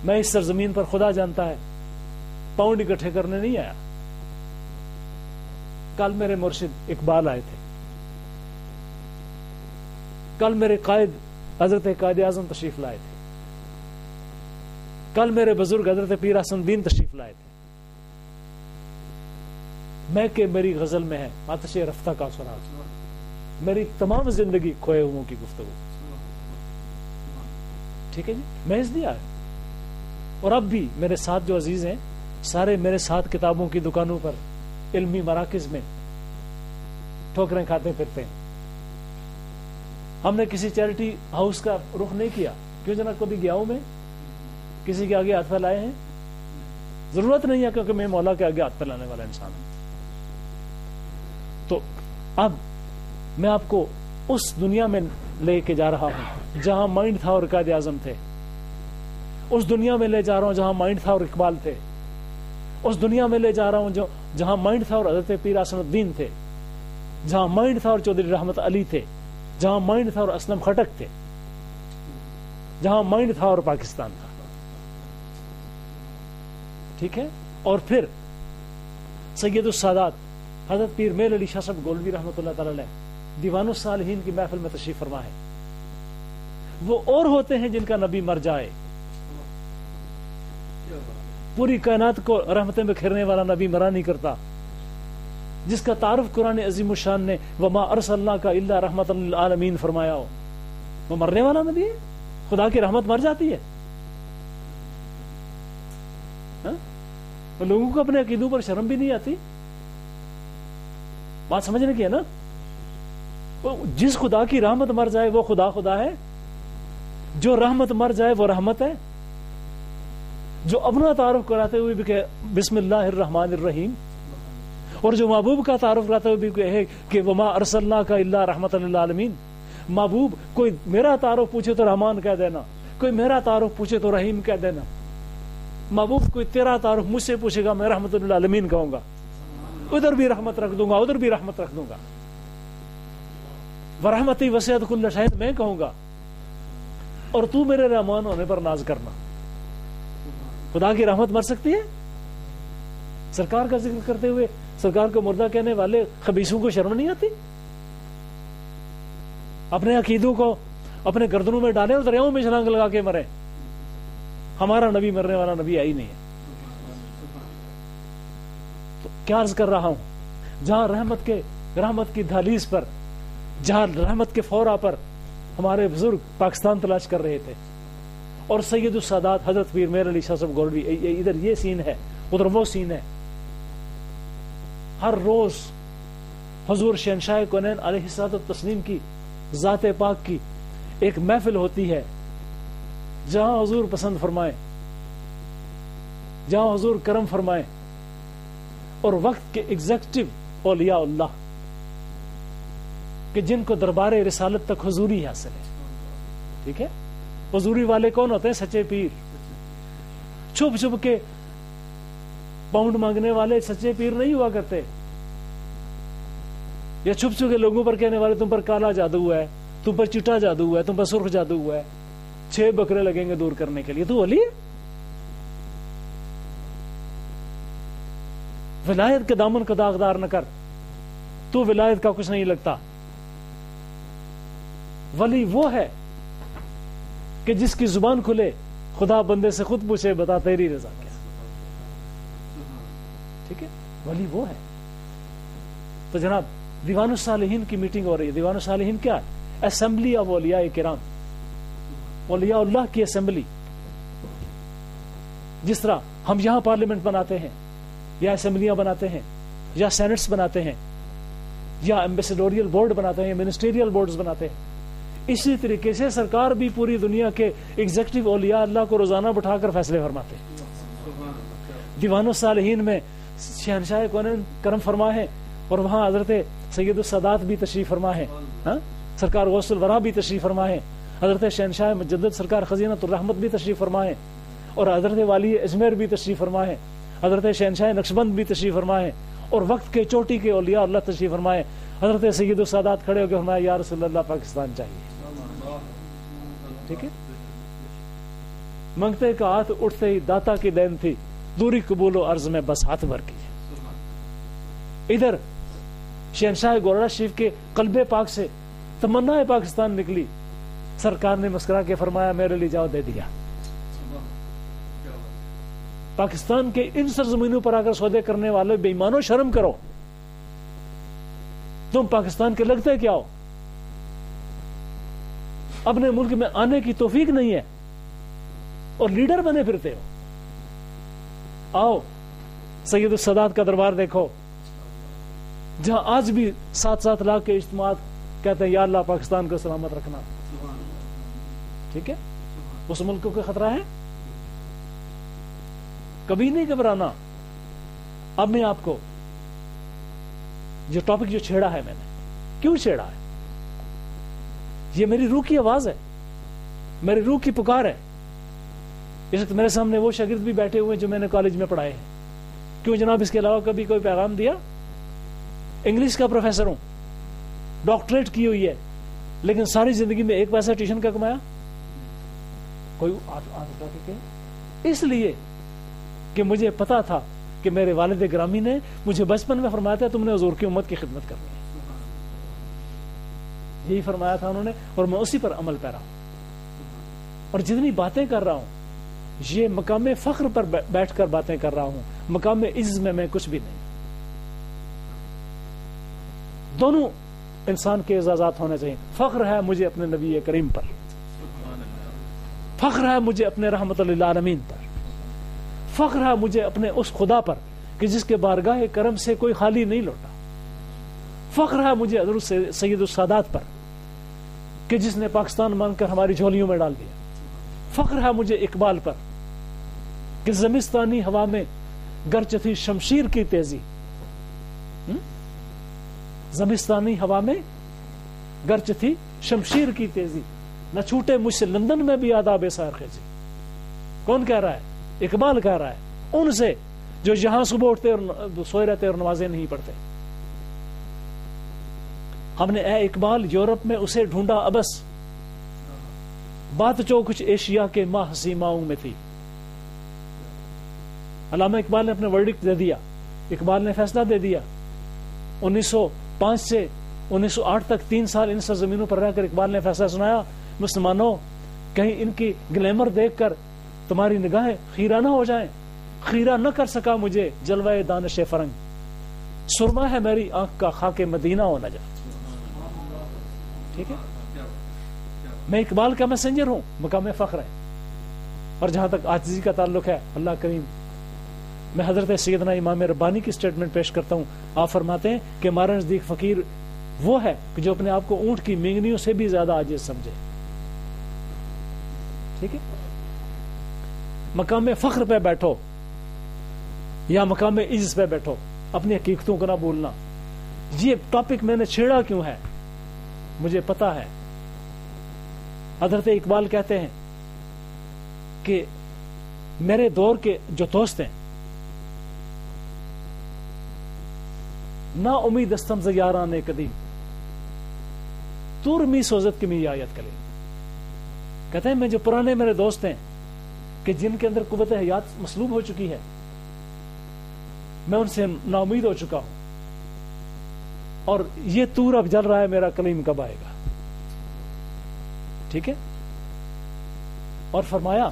میں اس سرزمین پر خدا جانتا ہے پاؤنڈ اکٹھے کرنے نہیں آیا. کل میرے مرشد اقبال آئے تھے, کل میرے قائد حضرت قائد اعظم تشریف لائے تھے, کل میرے بزرگ حضرت پیر حسن الدین تشریف لائے تھے. میں کہ میری غزل میں ہے آتش رفتہ کا سراغ, میری تمام زندگی کھوئے ہوئوں کی گفتگو. ٹھیک ہے جی, میں اس دیا ہے. اور اب بھی میرے ساتھ جو عزیز ہیں سارے میرے ساتھ کتابوں کی دکانوں پر علمی مراکز میں ٹھوکریں کھاتے پھرتے ہیں. ہم نے کسی چیریٹی ہاؤس کا رخ نہیں کیا. کیوں جناب, کبھی گیا ہوں میں کسی کے آگے ہاتھ پھیلائے ہیں؟ ضرورت نہیں ہے, کیونکہ میں مولا کے آگے ہاتھ پھیلانے والا انسان ہوں. تو اب میں آپ کو اس دنیا میں لے کے جا رہا ہوں جہاں مائنڈ تھا اور قائد اعظم تھے. اس دنیا میں لے جا رہا ہوں جہاں مائنڈ تھا اور اقبال تھے. اس دنیا میں لے جا رہا ہوں جہاں مائنڈ تھا اور حضرت پیر حسن الدین تھے, جہاں مائنڈ تھا اور چودھری رحمت علی تھے, جہاں مائنڈ تھا اور اسلم خٹک تھے, جہاں مائنڈ تھا اور پاکستان تھا. ٹھیک ہے. اور پھر سید السادات حضرت پیر میل علی شاہ صاحب گولوی رحمۃ اللہ تعالی علیہ دیوان الصالحین کی محفل میں تشریف فرما ہے. وہ اور ہوتے ہیں جن کا نبی مر جائے. پوری کائنات کو رحمتیں میں کھیرنے والا نبی مرا نہیں کرتا, جس کا تعارف قرآن عظیم الشان نے وما ارسلناک الا رحمۃ للعالمین فرمایا ہو. وہ مرنے والا نبی ہے. خدا کی رحمت مر جاتی ہے. لوگوں کو اپنے عقیدوں پر شرم بھی نہیں آتی. بات سمجھنے کی ہے نا. جس خدا کی رحمت مر جائے وہ خدا خدا ہے, جو رحمت مر جائے وہ رحمت ہے. جو اپنا تعارف کراتے ہوئے بھی کہ بسم اللہ الرحمن الرحیم, اور جو محبوب کا تعارف کراتے ہوئے بھی کہے کہ وما ارسلناک الا رحمۃ للعالمین. محبوب کوئی میرا تعارف پوچھے تو رحمان کہہ دینا, کوئی میرا تعارف پوچھے تو رحیم کہہ دینا. محبوب کوئی تیرا تعارف مجھ سے پوچھے گا میں رحمۃ للعالمین کہوں گا, ادھر بھی رحمت رکھ دوں گا ادھر بھی رحمت رکھ دوں گا. ورحمتی وسعت کل شیء میں کہوں گا, اور تو میرے رحمان ہونے پر ناز کرنا. خدا کی رحمت مر سکتی ہے؟ سرکار کا ذکر کرتے ہوئے سرکار کو مردہ کہنے والے خبیثوں کو شرم نہیں آتی؟ اپنے عقیدوں کو اپنے گردنوں میں ڈالے اور دریاؤں میں چھلانگ لگا کے مرے. ہمارا نبی مرنے والا نبی آئی نہیں ہے. تو کیا عرض کر رہا ہوں, جہاں رحمت کی دہلیز پر, جہاں رحمت کے فورا پر ہمارے بزرگ پاکستان تلاش کر رہے تھے, اور سید السادات حضرت پیر میر علی شاہ صاحب گولوی, ادھر یہ سین ہے ادھر وہ سین ہے. ہر روز حضور شہنشاہ کونین علیہ الصلوۃ والتسلیم کی ذات پاک کی ایک محفل ہوتی ہے, جہاں حضور پسند فرمائیں, جہاں حضور کرم فرمائیں, اور وقت کے ایگزیکٹو اولیاء اللہ کہ جن کو دربار رسالت تک حضوری حاصل ہے. ٹھیک ہے. حضوری والے کون ہوتے ہیں؟ سچے پیر. چھپ چھپ کے پاؤنڈ مانگنے والے سچے پیر نہیں ہوا کرتے, یا چھپ چھپ کے لوگوں پر کہنے والے تم پر کالا جادو ہوا ہے, تم پر چٹا جادو ہوا ہے, تم پر سرخ جادو ہوا ہے, 6 بکرے لگیں گے دور کرنے کے لیے. تو ولی ہے. ولایت کے دامن کا داغدار نہ کر, تو ولایت کا کچھ نہیں لگتا. ولی وہ ہے کہ جس کی زبان کھلے خدا بندے سے خود پوچھے بتا تیری رضا کیا. ٹھیک ہے. ولی وہ ہے. تو جناب دیوان الصالحین کی میٹنگ ہو رہی ہے. دیوان الصالحین کیا ہے؟ اسمبلی آف اولیاء کرام, اولیاء اللہ کی اسمبلی. جس طرح ہم یہاں پارلیمنٹ بناتے ہیں, یا اسمبلیاں بناتے ہیں, یا سینٹس بناتے ہیں, یا ایمبیسیڈوریل بورڈ بناتے ہیں, یا منسٹریل بورڈز بناتے ہیں, اسی طریقے سے سرکار بھی پوری دنیا کے ایگزیکٹو اولیاء اللہ کو روزانہ بٹھا کر فیصلے فرماتے ہیں. دیوان الصالحین میں شہنشاہ کونین کرم فرما ہے, اور وہاں حضرت سید السادات بھی تشریف فرما ہے, سرکار غوث الورا بھی تشریف فرما ہے, حضرت شہنشاہ مجدد سرکار خزینۃ الرحمت بھی تشریف فرما ہے, اور حضرت والی اجمیر بھی تشریف فرما ہے, حضرت شہنشاہ نقشبند بھی تشریف فرما ہے, اور وقت کے چوٹی کے اولیاء اللہ تشریف فرمائے. حضرت سید السادات کھڑے ہو کے فرمایا یا رسول اللہ پاکستان چاہیے. ٹھیک ہے. منگتے کا ہاتھ اٹھتے ہی داتا کی دین تھی, دوری قبول و عرض میں بس ہاتھ بھر کی. ادھر شہنشاہ گورڑا شریف کے قلب پاک سے تمنا پاکستان نکلی. سرکار نے مسکرا کے فرمایا میرے لیے جاؤ, دے دیا. پاکستان کے ان سرزمینوں پر اگر سودے کرنے والے بے ایمانوں شرم کرو, تم پاکستان کے لگتے کیا ہو؟ اپنے ملک میں آنے کی توفیق نہیں ہے اور لیڈر بنے پھرتے ہو. آؤ سید السادات کا دربار دیکھو, جہاں آج بھی 7-7 لاکھ کے اجتماعات کہتے ہیں یا اللہ پاکستان کو سلامت رکھنا. ٹھیک ہے, اس ملک کو کوئی خطرہ ہے؟ کبھی نہیں گھبرانا. اب میں آپ کو جو ٹاپک جو چھیڑا ہے, میں نے کیوں چھیڑا ہے؟ یہ میری روح کی آواز ہے, میری روح کی پکار ہے. اس وقت میرے سامنے وہ شاگرد بھی بیٹھے ہوئے جو میں نے کالج میں پڑھائے ہیں. کیوں جناب اس کے علاوہ کبھی کوئی پیغام دیا؟ انگلش کا پروفیسر ہوں, ڈاکٹریٹ کی ہوئی ہے, لیکن ساری زندگی میں ایک پیسہ ٹیوشن کا کمایا کوئی؟ اس لیے کہ مجھے پتا تھا کہ میرے والد گرامی نے مجھے بچپن میں فرمایا تھا تم نے حضور کی امت کی خدمت کرنی ہے. یہی فرمایا تھا انہوں نے, اور میں اسی پر عمل پیرا ہوں. اور جتنی باتیں کر رہا ہوں یہ مقام فخر پر بیٹھ کر باتیں کر رہا ہوں, مقام عز میں کچھ بھی نہیں. دونوں انسان کے اعزازات ہونے چاہیے. فخر ہے مجھے اپنے نبی کریم پر, فخر ہے مجھے اپنے رحمت للعالمین پر, فخر ہے مجھے اپنے اس خدا پر کہ جس کے بارگاہ کرم سے کوئی خالی نہیں لوٹا. فخر ہے مجھے حضرت سید السادات پر کہ جس نے پاکستان مان کر ہماری جھولیوں میں ڈال دیا. فخر ہے مجھے اقبال پر کہ زمستانی ہوا میں گرچہ تھی شمشیر کی تیزی, زمستانی ہوا میں گرچہ تھی شمشیر کی تیزی, نہ چھوٹے مجھ سے لندن میں بھی آداب سیر خیزی. کون کہہ رہا ہے؟ اقبال کہہ رہا ہے ان سے جو یہاں صبح اٹھتے اور سوئے رہتے اور نمازیں نہیں پڑھتے. ہم نے اے اقبال یورپ میں اسے ڈھونڈا ابس, بات جو کچھ ایشیا کے ماہ سیماؤں میں تھی. علامہ اقبال نے اپنے ورڈکٹ دے دیا, اقبال نے فیصلہ دے دیا. 1905 سے 1908 تک 3 سال ان سرزمینوں پر رہ کر اقبال نے فیصلہ سنایا, مسلمانوں کہیں ان کی گلیمر دیکھ کر تمہاری نگاہیں خیرہ نہ ہو جائیں. خیرہ نہ کر سکا مجھے جلوہ دانش فرنگ, سرما ہے میری آنکھ کا خاک مدینہ ہو نہ جا. ٹھیک ہے, میں اقبال کا میسنجر ہوں, مقام فخر ہے. اور جہاں تک عاجزی کا تعلق ہے, اللہ کریم, میں حضرت سیدنا امام ربانی کی سٹیٹمنٹ پیش کرتا ہوں. آپ فرماتے ہیں کہ ہمارے نزدیک فقیر وہ ہے کہ جو اپنے آپ کو اونٹ کی مینگنیوں سے بھی زیادہ عاجز سمجھے. ٹھیک ہے, مقام فخر پہ بیٹھو یا مقام عز پہ بیٹھو, اپنی حقیقتوں کو نہ بھولنا. یہ ٹاپک میں نے چھیڑا کیوں ہے مجھے پتا ہے. حضرت اقبال کہتے ہیں کہ میرے دور کے جو دوست ہیں, نا امید استم ز یاران قدیم تور می سوزت کی می آیت کلے. کہتے ہیں میں جو پرانے میرے دوست ہیں کہ جن کے اندر قوت حیات مسلوب ہو چکی ہے, میں ان سے نا امید ہو چکا ہوں, اور یہ تور اب جل رہا ہے, میرا کلیم کب آئے گا. ٹھیک ہے, اور فرمایا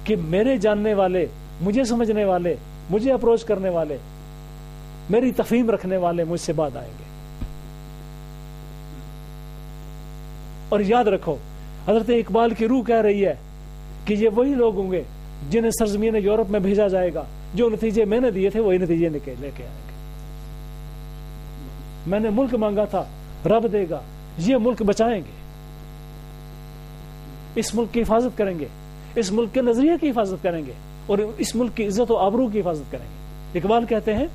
کہ میرے جاننے والے, مجھے سمجھنے والے, مجھے اپروچ کرنے والے, میری تفہیم رکھنے والے مجھ سے بعد آئیں گے. اور یاد رکھو حضرت اقبال کی روح کہہ رہی ہے کہ یہ وہی لوگ ہوں گے جنہیں سرزمین یورپ میں بھیجا جائے گا, جو نتیجے میں نے دیے تھے وہی نتیجے لے کے آئیں گے. میں نے ملک مانگا تھا, رب دے گا. یہ ملک بچائیں گے, اس ملک کی حفاظت کریں گے, اس ملک کے نظریے کی حفاظت کریں گے, اور اس ملک کی عزت و آبرو کی حفاظت کریں گے. اقبال کہتے ہیں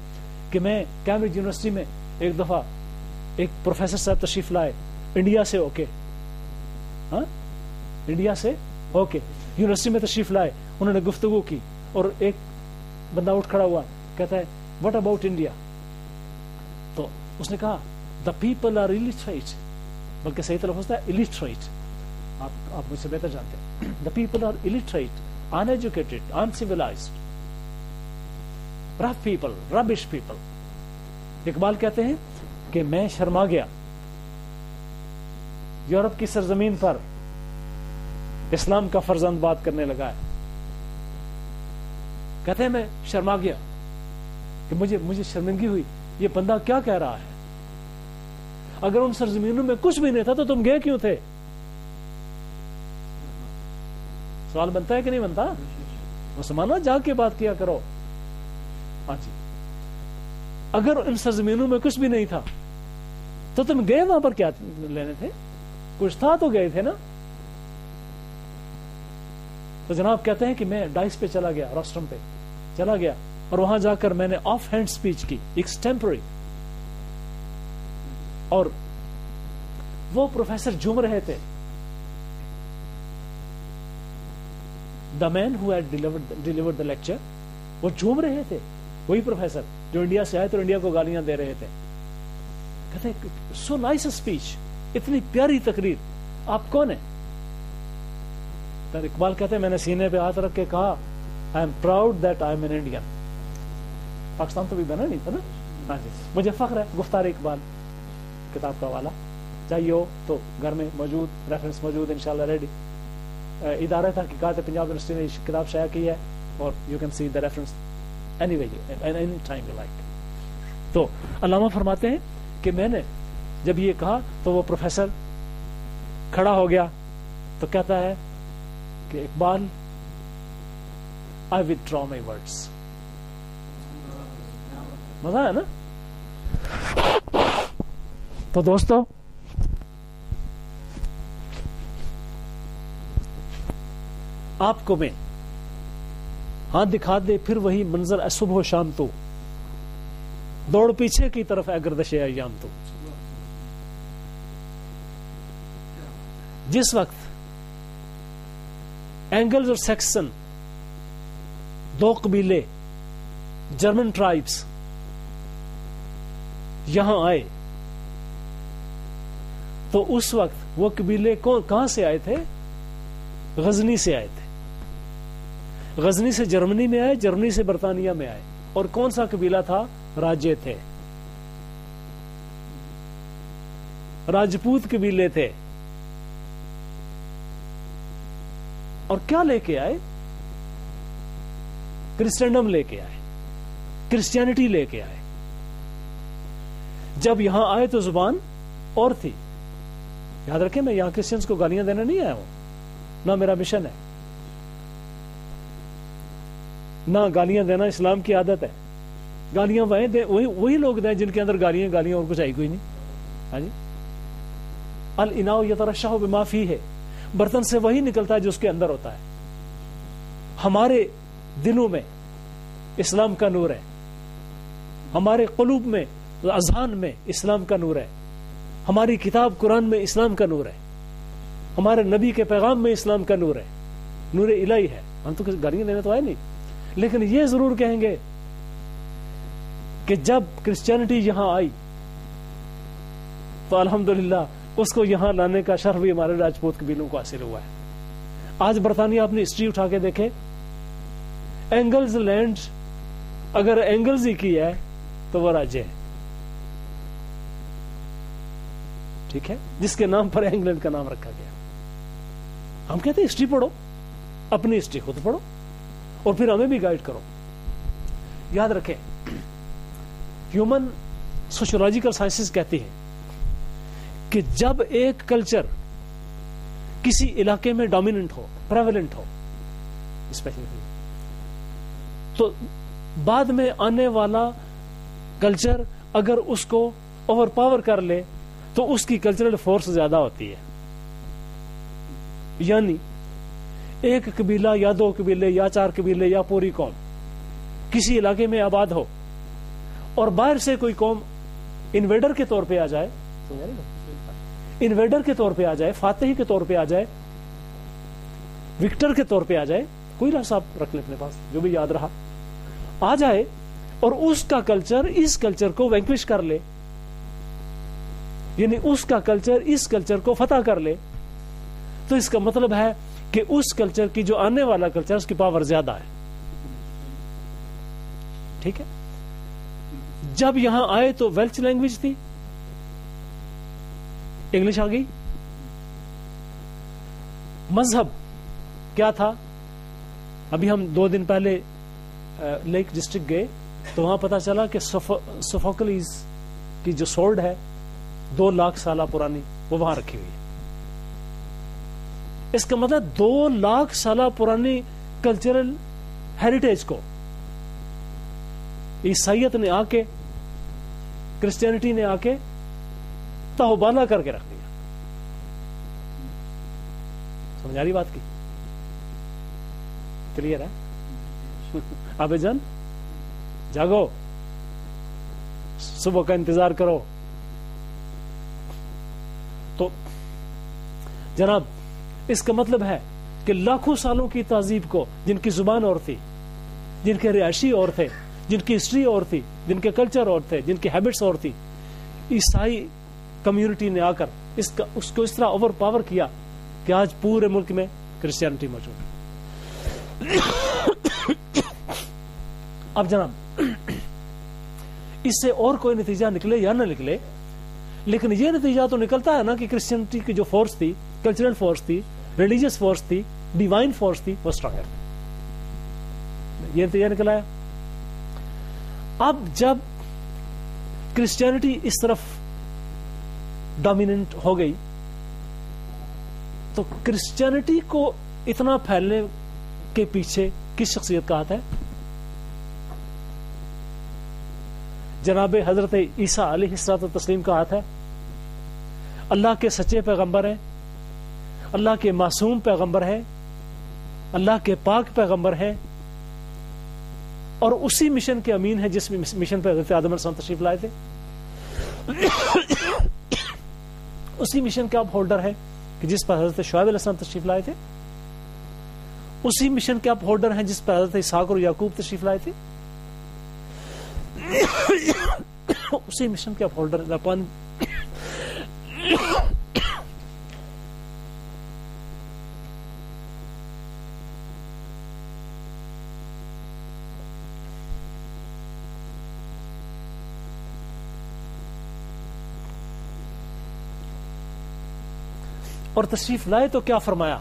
کہ میں کیمبرج یونیورسٹی میں ایک دفعہ ایک پروفیسر صاحب تشریف لائے انڈیا سے ہو کے, انڈیا سے ہو کے یونیورسٹی میں تشریف لائے. انہوں نے گفتگو کی اور ایک بندہ اٹھ کھڑا ہوا, کہتا ہے واٹ اباؤٹ انڈیا. تو اس نے کہا دا پیپل آر illiterate, بلکہ صحیح تلفظ ہے illiterate. آپ مجھ سے بہتر جانتے ہیں. The people are illiterate, uneducated, uncivilized, rough people, rubbish people. Iqbal کہتے ہیں کہ میں شرما گیا یورپ کی سرزمین پر اسلام کا فرزند بات کرنے لگا ہے. کہتے ہیں میں شرما گیا کہ مجھے شرمندگی ہوئی, یہ بندہ کیا کہہ رہا ہے, اگر ان سرزمینوں میں کچھ بھی نہیں تھا تو تم گئے کیوں تھے؟ سوال بنتا ہے کہ نہیں بنتا؟ مسلمانوں جا کے بات کیا کرو. ہاں جی, اگر ان سرزمینوں میں کچھ بھی نہیں تھا تو تم گئے وہاں پر کیا لینے تھے؟ کچھ تھا تو گئے تھے نا. تو جناب کہتے ہیں کہ میں ڈائس پہ چلا گیا, روسٹرم پہ چلا گیا, اور وہاں جا کر میں نے آف ہینڈ سپیچ کی, ایکسٹمپوری, اور وہ پروفیسر جھوم رہے تھے. The man who had delivered the lecture, وہ جھوم رہے تھے. وہی پروفیسر جو انڈیا سے آئے تو انڈیا کو گالیاں دے رہے تھے. کہتے ہیں سو نائس اسپیچ, اتنی پیاری تقریر, آپ کون ہیں؟ تو اقبال کہتے ہیں میں نے سینے پہ ہاتھ رکھ کے کہا I am proud that I am an Indian. Pakistan تو بھی بنا نہیں تھا نا. ہاں جی, مجھے فخر ہے. گفتار اقبال کتاب کا حوالہ چاہیے ہو تو گھر میں موجود, ریفرنس موجود, انشاءاللہ ریڈی. ادارہ تحقیقات پنجاب یونیورسٹی نے کتاب شائع کی ہے, اور you can see the reference any way any time you like. تو علامہ فرماتے ہیں کہ میں نے جب یہ کہا تو وہ پروفیسر کھڑا ہو گیا تو کہتا ہے کہ اقبال آئی withdraw my words. مزہ ہے نا. تو دوستو آپ کو میں ہاتھ دکھا دے پھر وہی منظر اے صبح و شام, تو دوڑ پیچھے کی طرف اے گردش ایام. تو جس وقت اینگلز اور سیکسن دو قبیلے جرمن ٹرائبس یہاں آئے تو اس وقت وہ قبیلے کہاں سے آئے تھے؟ غزنی سے آئے تھے. غزنی سے جرمنی میں آئے, جرمنی سے برطانیہ میں آئے. اور کون سا قبیلہ تھا؟ راجے تھے, راجپوت قبیلے تھے. اور کیا لے کے آئے؟ کرسچنڈم لے کے آئے, کرسچینٹی لے کے آئے. جب یہاں آئے تو زبان اور تھی. یاد رکھیں میں یہاں کرسچنز کو گالیاں دینا نہیں آیا ہوں, نہ میرا مشن ہے, نہ گالیاں دینا اسلام کی عادت ہے. گالیاں وہی لوگ دیں جن کے اندر گالیاں اور کچھ آئی کوئی نہیں. ہاں جی, الاناء یترشح بما فیہ, برتن سے وہی نکلتا ہے جو اس کے اندر ہوتا ہے. ہمارے دلوں میں اسلام کا نور ہے, ہمارے قلوب میں, اذہان میں اسلام کا نور ہے, ہماری کتاب قرآن میں اسلام کا نور ہے, ہمارے نبی کے پیغام میں اسلام کا نور ہے, نور الہی ہے. ہم تو گالیاں دینے تو آئے نہیں, لیکن یہ ضرور کہیں گے کہ جب کرسچینٹی یہاں آئی تو الحمدللہ اس کو یہاں لانے کا شرف بھی ہمارے راجپوت قبیلوں کو حاصل ہوا ہے. آج برطانیہ اپنی ہسٹری اٹھا کے دیکھے, اینگلز لینڈ اگر اینگلز ہی کی ہے تو وہ راجے ہے, ٹھیک ہے, جس کے نام پر انگلینڈ کا نام رکھا گیا. ہم کہتے ہیں ہسٹری پڑھو, اپنی ہسٹری خود پڑھو اور پھر ہمیں بھی گائیڈ کرو. یاد رکھیں ہیومن سوشولوجیکل سائنسز کہتی ہے کہ جب ایک کلچر کسی علاقے میں ڈومیننٹ ہو, پریویلنٹ ہو اسپیسیفکلی, تو بعد میں آنے والا کلچر اگر اس کو اوور پاور کر لے تو اس کی کلچرل فورس زیادہ ہوتی ہے. یعنی ایک قبیلہ یا دو قبیلے یا چار قبیلے یا پوری قوم کسی علاقے میں آباد ہو اور باہر سے کوئی قوم انویڈر کے طور پہ آ جائے, انویڈر کے طور پہ آ جائے, فاتحی کے طور پہ آ جائے, وکٹر کے طور پہ آ جائے, کوئی لفظ آپ رکھ لیں اپنے پاس جو بھی یاد رہا, آ جائے اور اس کا کلچر اس کلچر کو وینکوش کر لے, یعنی اس کا کلچر اس کلچر کو فتح کر لے, تو اس کا مطلب ہے کہ اس کلچر کی جو آنے والا کلچر اس کی پاور زیادہ ہے. ٹھیک ہے. جب یہاں آئے تو ویلچ لینگویج تھی, انگلش آ گئی. مذہب کیا تھا؟ ابھی ہم 2 دن پہلے لیک ڈسٹرکٹ گئے تو وہاں پتا چلا کہ سوفوکلیز کی جو سورڈ ہے 2 لاکھ سالہ پرانی, وہ وہاں رکھی ہوئی ہے. اس کا مطلب 2 لاکھ سالہ پرانی کلچرل ہیریٹیج کو عیسائیت نے آ کے, کرسچینٹی نے آ کے تہوبالا کر کے رکھ دیا. سمجھ آ رہی بات کی؟ کلیئر ہے؟ آبے جان جاگو, صبح کا انتظار کرو. تو جناب اس کا مطلب ہے کہ لاکھوں سالوں کی تہذیب کو, جن کی زبان اور تھی, جن کے رہائشی اور تھے, جن کی ہسٹری اور تھی, جن کے کلچر اور تھے, جن کی ہیبٹس اور تھی, عیسائی کمیونٹی نے آ کر اس کو اس طرح اوور پاور کیا کہ آج پورے ملک میں کرسچینٹی موجود ہے. اب جناب اس سے اور کوئی نتیجہ نکلے یا نہ نکلے, لیکن یہ نتیجہ تو نکلتا ہے نا کہ کرسچینٹی کی جو فورس تھی, کلچرل فورس تھی, ریلیجیس فورس تھی, ڈیوائن فورس تھی, وہ اسٹرانگر تھی. یہ نتیجہ نکلا ہے. اب جب کرسچینٹی اس طرف ڈومیننٹ ہو گئی تو کرسچینٹی کو اتنا پھیلنے کے پیچھے کس شخصیت کا ہاتھ ہے؟ جناب حضرت عیسیٰ علیہ الصلوۃ والتسلیم کا ہاتھ ہے. اللہ کے سچے پیغمبر ہیں, اللہ کے معصوم پیغمبر ہیں, اللہ کے پاک پیغمبر ہیں, اور اسی مشن کے امین ہیں جس مشن پہ حضرت آدم علیہ السلام تشریف لائے تھے. اسی مشن کے آپ ہولڈر ہیں کہ جس پر حضرت شعیب علیہ السلام تشریف لائے تھے. اسی مشن کے آپ ہولڈر ہیں جس پر حضرت اسحاق اور یعقوب تشریف لائے تھے. اسی مشن کے آپ ہولڈر ہیں. اور تشریف لائے تو کیا فرمایا؟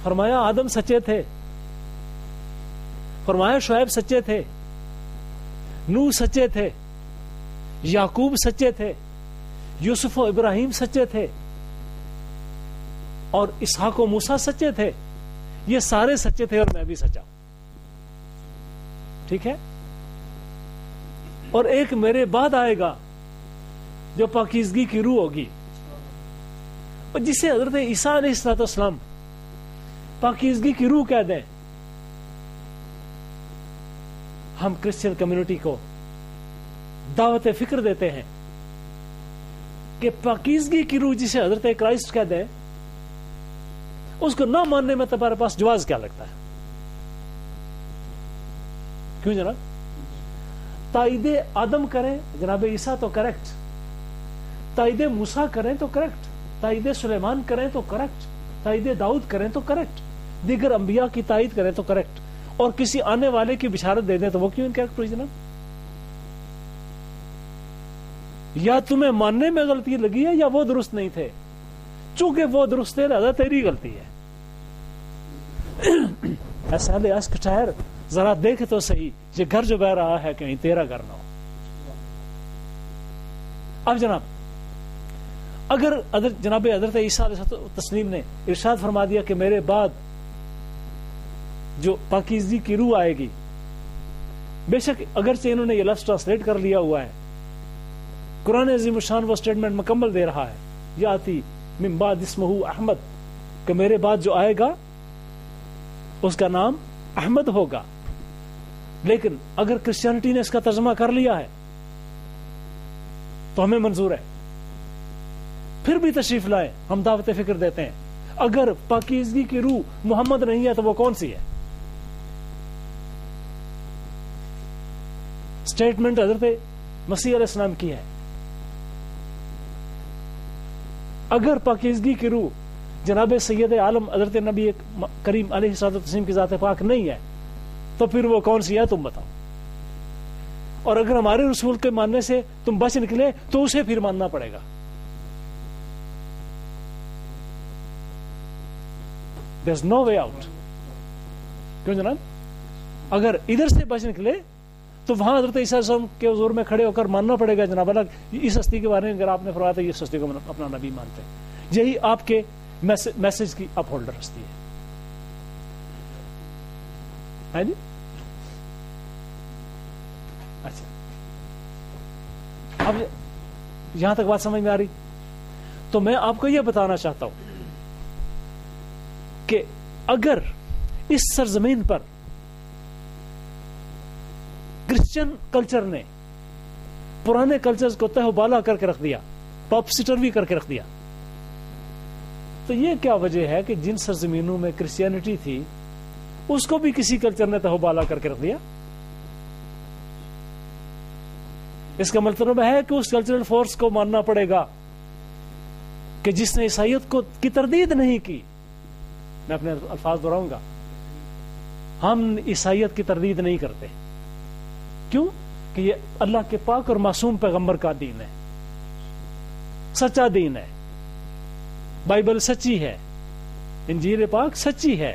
فرمایا آدم سچے تھے, فرمایا شعیب سچے تھے, نوح سچے تھے, یعقوب سچے تھے, یوسف و ابراہیم سچے تھے, اور اسحاق و موسیٰ سچے تھے. یہ سارے سچے تھے اور میں بھی سچا. ٹھیک ہے. اور ایک میرے بعد آئے گا جو پاکیزگی کی روح ہوگی, اور جسے حضرت عیسیٰ علیہ الصلوۃ والسلام پاکیزگی کی روح کہہ دیں. ہم کرسچن کمیونٹی کو دعوت فکر دیتے ہیں کہ پاکیزگی کی روح جسے حضرت کرائسٹ کہہ دیں, اس کو نہ ماننے میں تمہارے پاس جواز کیا لگتا ہے؟ کیوں جناب؟ تائید آدم کریں جناب عیسیٰ تو کریکٹ, تائید موسیٰ کریں تو کریکٹ, تائید سلیمان کریں تو کریکٹ, تائید داؤد کریں تو کریکٹ, دیگر انبیاء کی تائید کریں تو کریکٹ, اور کسی آنے والے کی بشارت دے دیں تو وہ کیوں انکریکٹ ہوئی جناب؟ یا تمہیں ماننے میں غلطی لگی ہے یا وہ درست نہیں تھے. چونکہ وہ درست تھے لہذا تیری غلطی ہے. ایسا ٹھہر ذرا دیکھ تو صحیح, یہ گھر جو بہ رہا ہے کہیں تیرا گھر نہ ہو. اب جناب اگر جناب حضرت عیسیٰ علیہ التسلیم نے ارشاد فرما دیا کہ میرے بعد جو پاکیزگی کی روح آئے گی, بے شک اگرچہ انہوں نے یہ لفظ ٹرانسلیٹ کر لیا ہوا ہے, قرآن عظیم الشان وہ سٹیٹمنٹ مکمل دے رہا ہے, یاتی من بعد اسمہ احمد, کہ میرے بعد جو آئے گا اس کا نام احمد ہوگا. لیکن اگر کرسچینٹی نے اس کا ترجمہ کر لیا ہے تو ہمیں منظور ہے, پھر بھی تشریف لائے, ہم دعوت فکر دیتے ہیں. اگر پاکیزگی کی روح محمد نہیں ہے تو وہ کون سی ہے؟ سٹیٹمنٹ حضرت مسیح علیہ السلام کی ہے. اگر پاکیزگی کی روح جناب سید عالم حضرت نبی کریم علیہ الصلوۃ والتسلیم کی ذات پاک نہیں ہے تو پھر وہ کون سی ہے تم بتاؤ. اور اگر ہمارے رسول کے ماننے سے تم بچ نکلے تو اسے پھر ماننا پڑے گا. There's no way out. کیوں جناب؟ اگر ادھر سے بچ نکلے تو وہاں حضرت عیسیٰ علیہ السلام کے حضور میں کھڑے ہو کر ماننا پڑے گا جناب اللہ اس ہستی کے بارے میں. اگر آپ نے فرمایا تھا اس ہستی کو اپنا نبی مانتے ہیں, یہی آپ کے میسج کی اپ ہولڈر ہستی ہے جی. اچھا, اب یہاں تک بات سمجھ میں آ رہی؟ تو میں آپ کو یہ بتانا چاہتا ہوں کہ اگر اس سرزمین پر کرسچن کلچر نے پرانے کلچرز کو تہ و بالا کر کے رکھ دیا, ٹاپ سٹروی کر کے رکھ دیا, تو یہ کیا وجہ ہے کہ جن سرزمینوں میں کرسچینٹی تھی اس کو بھی کسی کلچر نے تہ و بالا کر کے رکھ دیا؟ اس کا مطلب ہے کہ اس کلچرل فورس کو ماننا پڑے گا کہ جس نے عیسائیت کی تردید نہیں کی. میں اپنے الفاظ دہراؤں گا, ہم عیسائیت کی تردید نہیں کرتے. کیوں؟ کہ یہ اللہ کے پاک اور معصوم پیغمبر کا دین ہے, سچا دین ہے. بائبل سچی ہے, انجیل پاک سچی ہے,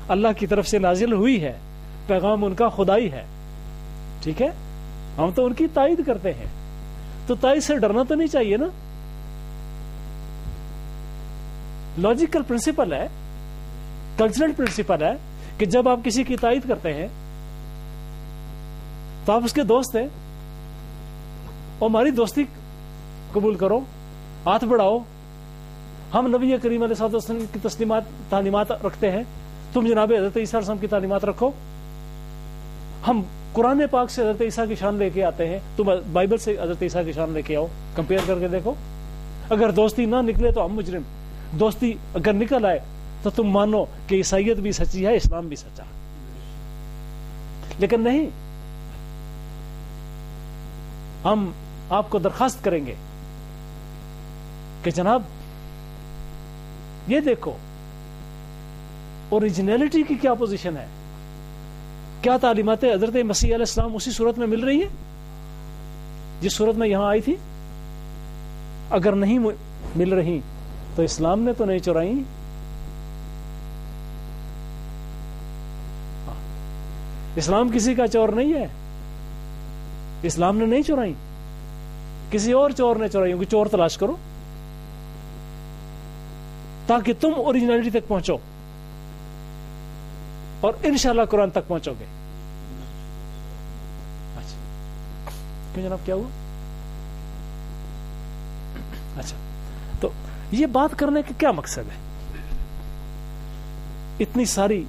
اللہ کی طرف سے نازل ہوئی ہے, پیغام ان کا خدائی ہے. ٹھیک ہے, ہم تو ان کی تائید کرتے ہیں, تو تائید سے ڈرنا تو نہیں چاہیے نا. لاجیکل پرنسپل ہے, کلچرل پرنسپل ہے کہ جب آپ کسی کی تائید کرتے ہیں تو آپ اس کے دوست ہیں, اور ہماری دوستی قبول کرو, ہاتھ بڑھاؤ. ہم نبی کریم علیہ الصلوۃ والسلام کی تعلیمات رکھتے ہیں, تم جناب حضرت عیسیٰ علیہ السلام کی تعلیمات رکھو. ہم قرآن پاک سے حضرت عیسیٰ کی شان لے کے آتے ہیں, تم بائبل سے حضرت عیسیٰ کی شان لے کے آؤ, کمپیئر کر کے دیکھو. اگر دوستی نہ نکلے تو ہم مجرم, دوستی اگر نکل آئے تو تم مانو کہ عیسائیت بھی سچی ہے, اسلام بھی سچا. لیکن نہیں, ہم آپ کو درخواست کریں گے کہ جناب یہ دیکھو اوریجنلٹی کی کیا پوزیشن ہے. کیا تعلیمات حضرت مسیح علیہ السلام اسی صورت میں مل رہی ہیں جس صورت میں یہاں آئی تھی؟ اگر نہیں مل رہی تو اسلام نے تو نہیں چرائی. اسلام کسی کا چور نہیں ہے, اسلام نے نہیں چرائی, کسی اور چور نے چرائی ہوگی. چور تلاش کرو تاکہ تم اوریجنلٹی تک پہنچو اور انشاءاللہ قرآن تک پہنچو گے. اچھا, کیوں جناب کیا ہوا؟ اچھا, تو یہ بات کرنے کا کیا مقصد ہے؟ اتنی ساری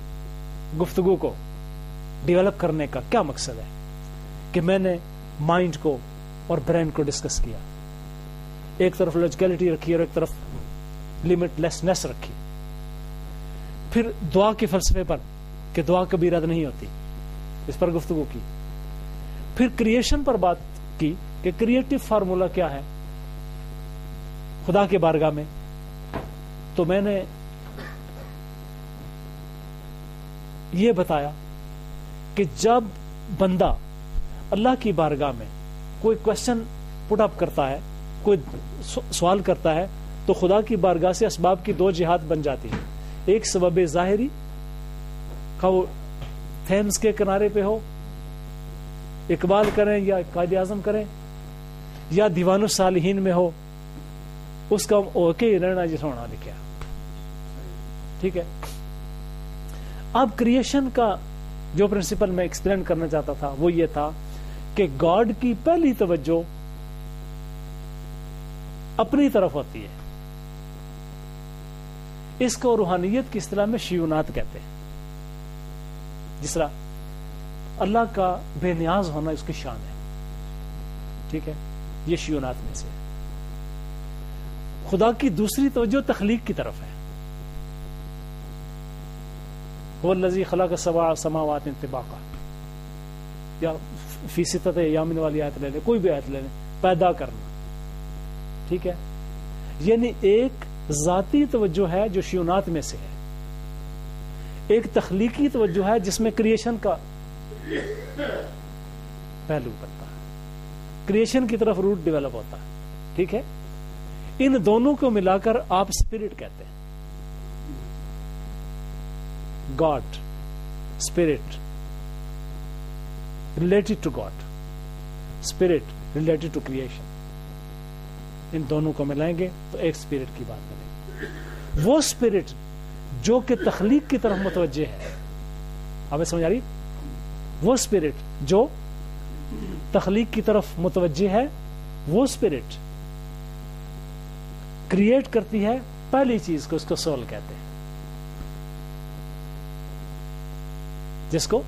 گفتگو کو ڈیولپ کرنے کا کیا مقصد ہے کہ میں نے مائنڈ کو اور برین کو ڈسکس کیا, ایک طرف لاجیکلٹی رکھی اور ایک طرف لمٹ لیسنس رکھی, پھر دعا کے فلسفے پر کہ دعا کبھی رد نہیں ہوتی اس پر گفتگو کی, پھر کریشن پر بات کی کہ کریٹو فارمولا کیا ہے خدا کے بارگاہ میں. تو میں نے یہ بتایا کہ جب بندہ اللہ کی بارگاہ میں کوئی کوشچن پٹ اپ کرتا ہے, کوئی سوال کرتا ہے, تو خدا کی بارگاہ سے اسباب کی دو جہات بن جاتی ہیں. ایک سبب ظاہری, کہ وہ تھیمز کے کنارے پہ ہو, اقبال کریں یا قائد اعظم کریں, یا دیوان الصالحین میں ہو, اس کا اوکے رہنا جس ہونا لکھا. ٹھیک ہے, اب کریشن کا جو پرنسپل میں ایکسپلین کرنا چاہتا تھا وہ یہ تھا کہ گاڈ کی پہلی توجہ اپنی طرف ہوتی ہے. اس کو روحانیت کی اصطلاح میں شیونات کہتے ہیں. جس طرح اللہ کا بے نیاز ہونا اس کی شان ہے. ٹھیک ہے, یہ شیونات میں سے. خدا کی دوسری توجہ تخلیق کی طرف ہے. هو الذی خلق سبع سماوات طباقا, یا فی ستۃ ایام والی آیت لے لیں, کوئی بھی آیت لے لیں, پیدا کرنا. ٹھیک ہے, یعنی ایک ذاتی توجہ ہے جو شیونات میں سے ہے، ایک تخلیقی توجہ ہے جس میں کریشن کا پہلو کرتا ہے، کریشن کی طرف روٹ ڈیولپ ہوتا ہے. ٹھیک ہے، ان دونوں کو ملا کر آپ اسپرٹ کہتے ہیں. God, spirit related to God, spirit related to creation, ان دونوں کو ملائیں گے تو ایک اسپرٹ کی بات کریں گے. وہ اسپرٹ جو کہ تخلیق کی طرف متوجہ ہے، ہمیں سمجھ آ رہی؟ وہ اسپرٹ جو تخلیق کی طرف متوجہ ہے، وہ اسپرٹ کریٹ کرتی ہے پہلی چیز کو، اس کو سول کہتے ہیں، جس کو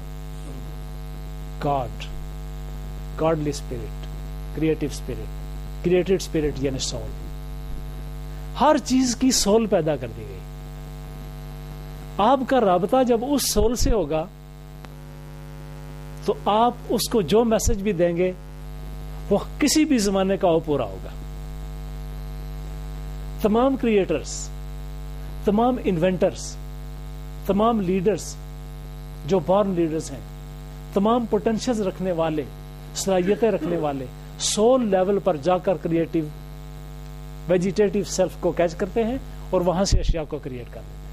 godly spirit, creative spirit, created spirit یعنی سول. ہر چیز کی سول پیدا کر دی گئی. آپ کا رابطہ جب اس سول سے ہوگا تو آپ اس کو جو میسج بھی دیں گے وہ کسی بھی زمانے کا وہ پورا ہوگا. تمام کریٹرز، تمام انوینٹرز، تمام لیڈرز جو بورن لیڈرز ہیں، تمام پوٹینشیل رکھنے والے، صلاحیتیں رکھنے والے، سول لیول پر جا کر کریٹو ویجیٹیٹو سیلف کو کیچ کرتے ہیں اور وہاں سے اشیاء کو کریٹ کر دیتے ہیں.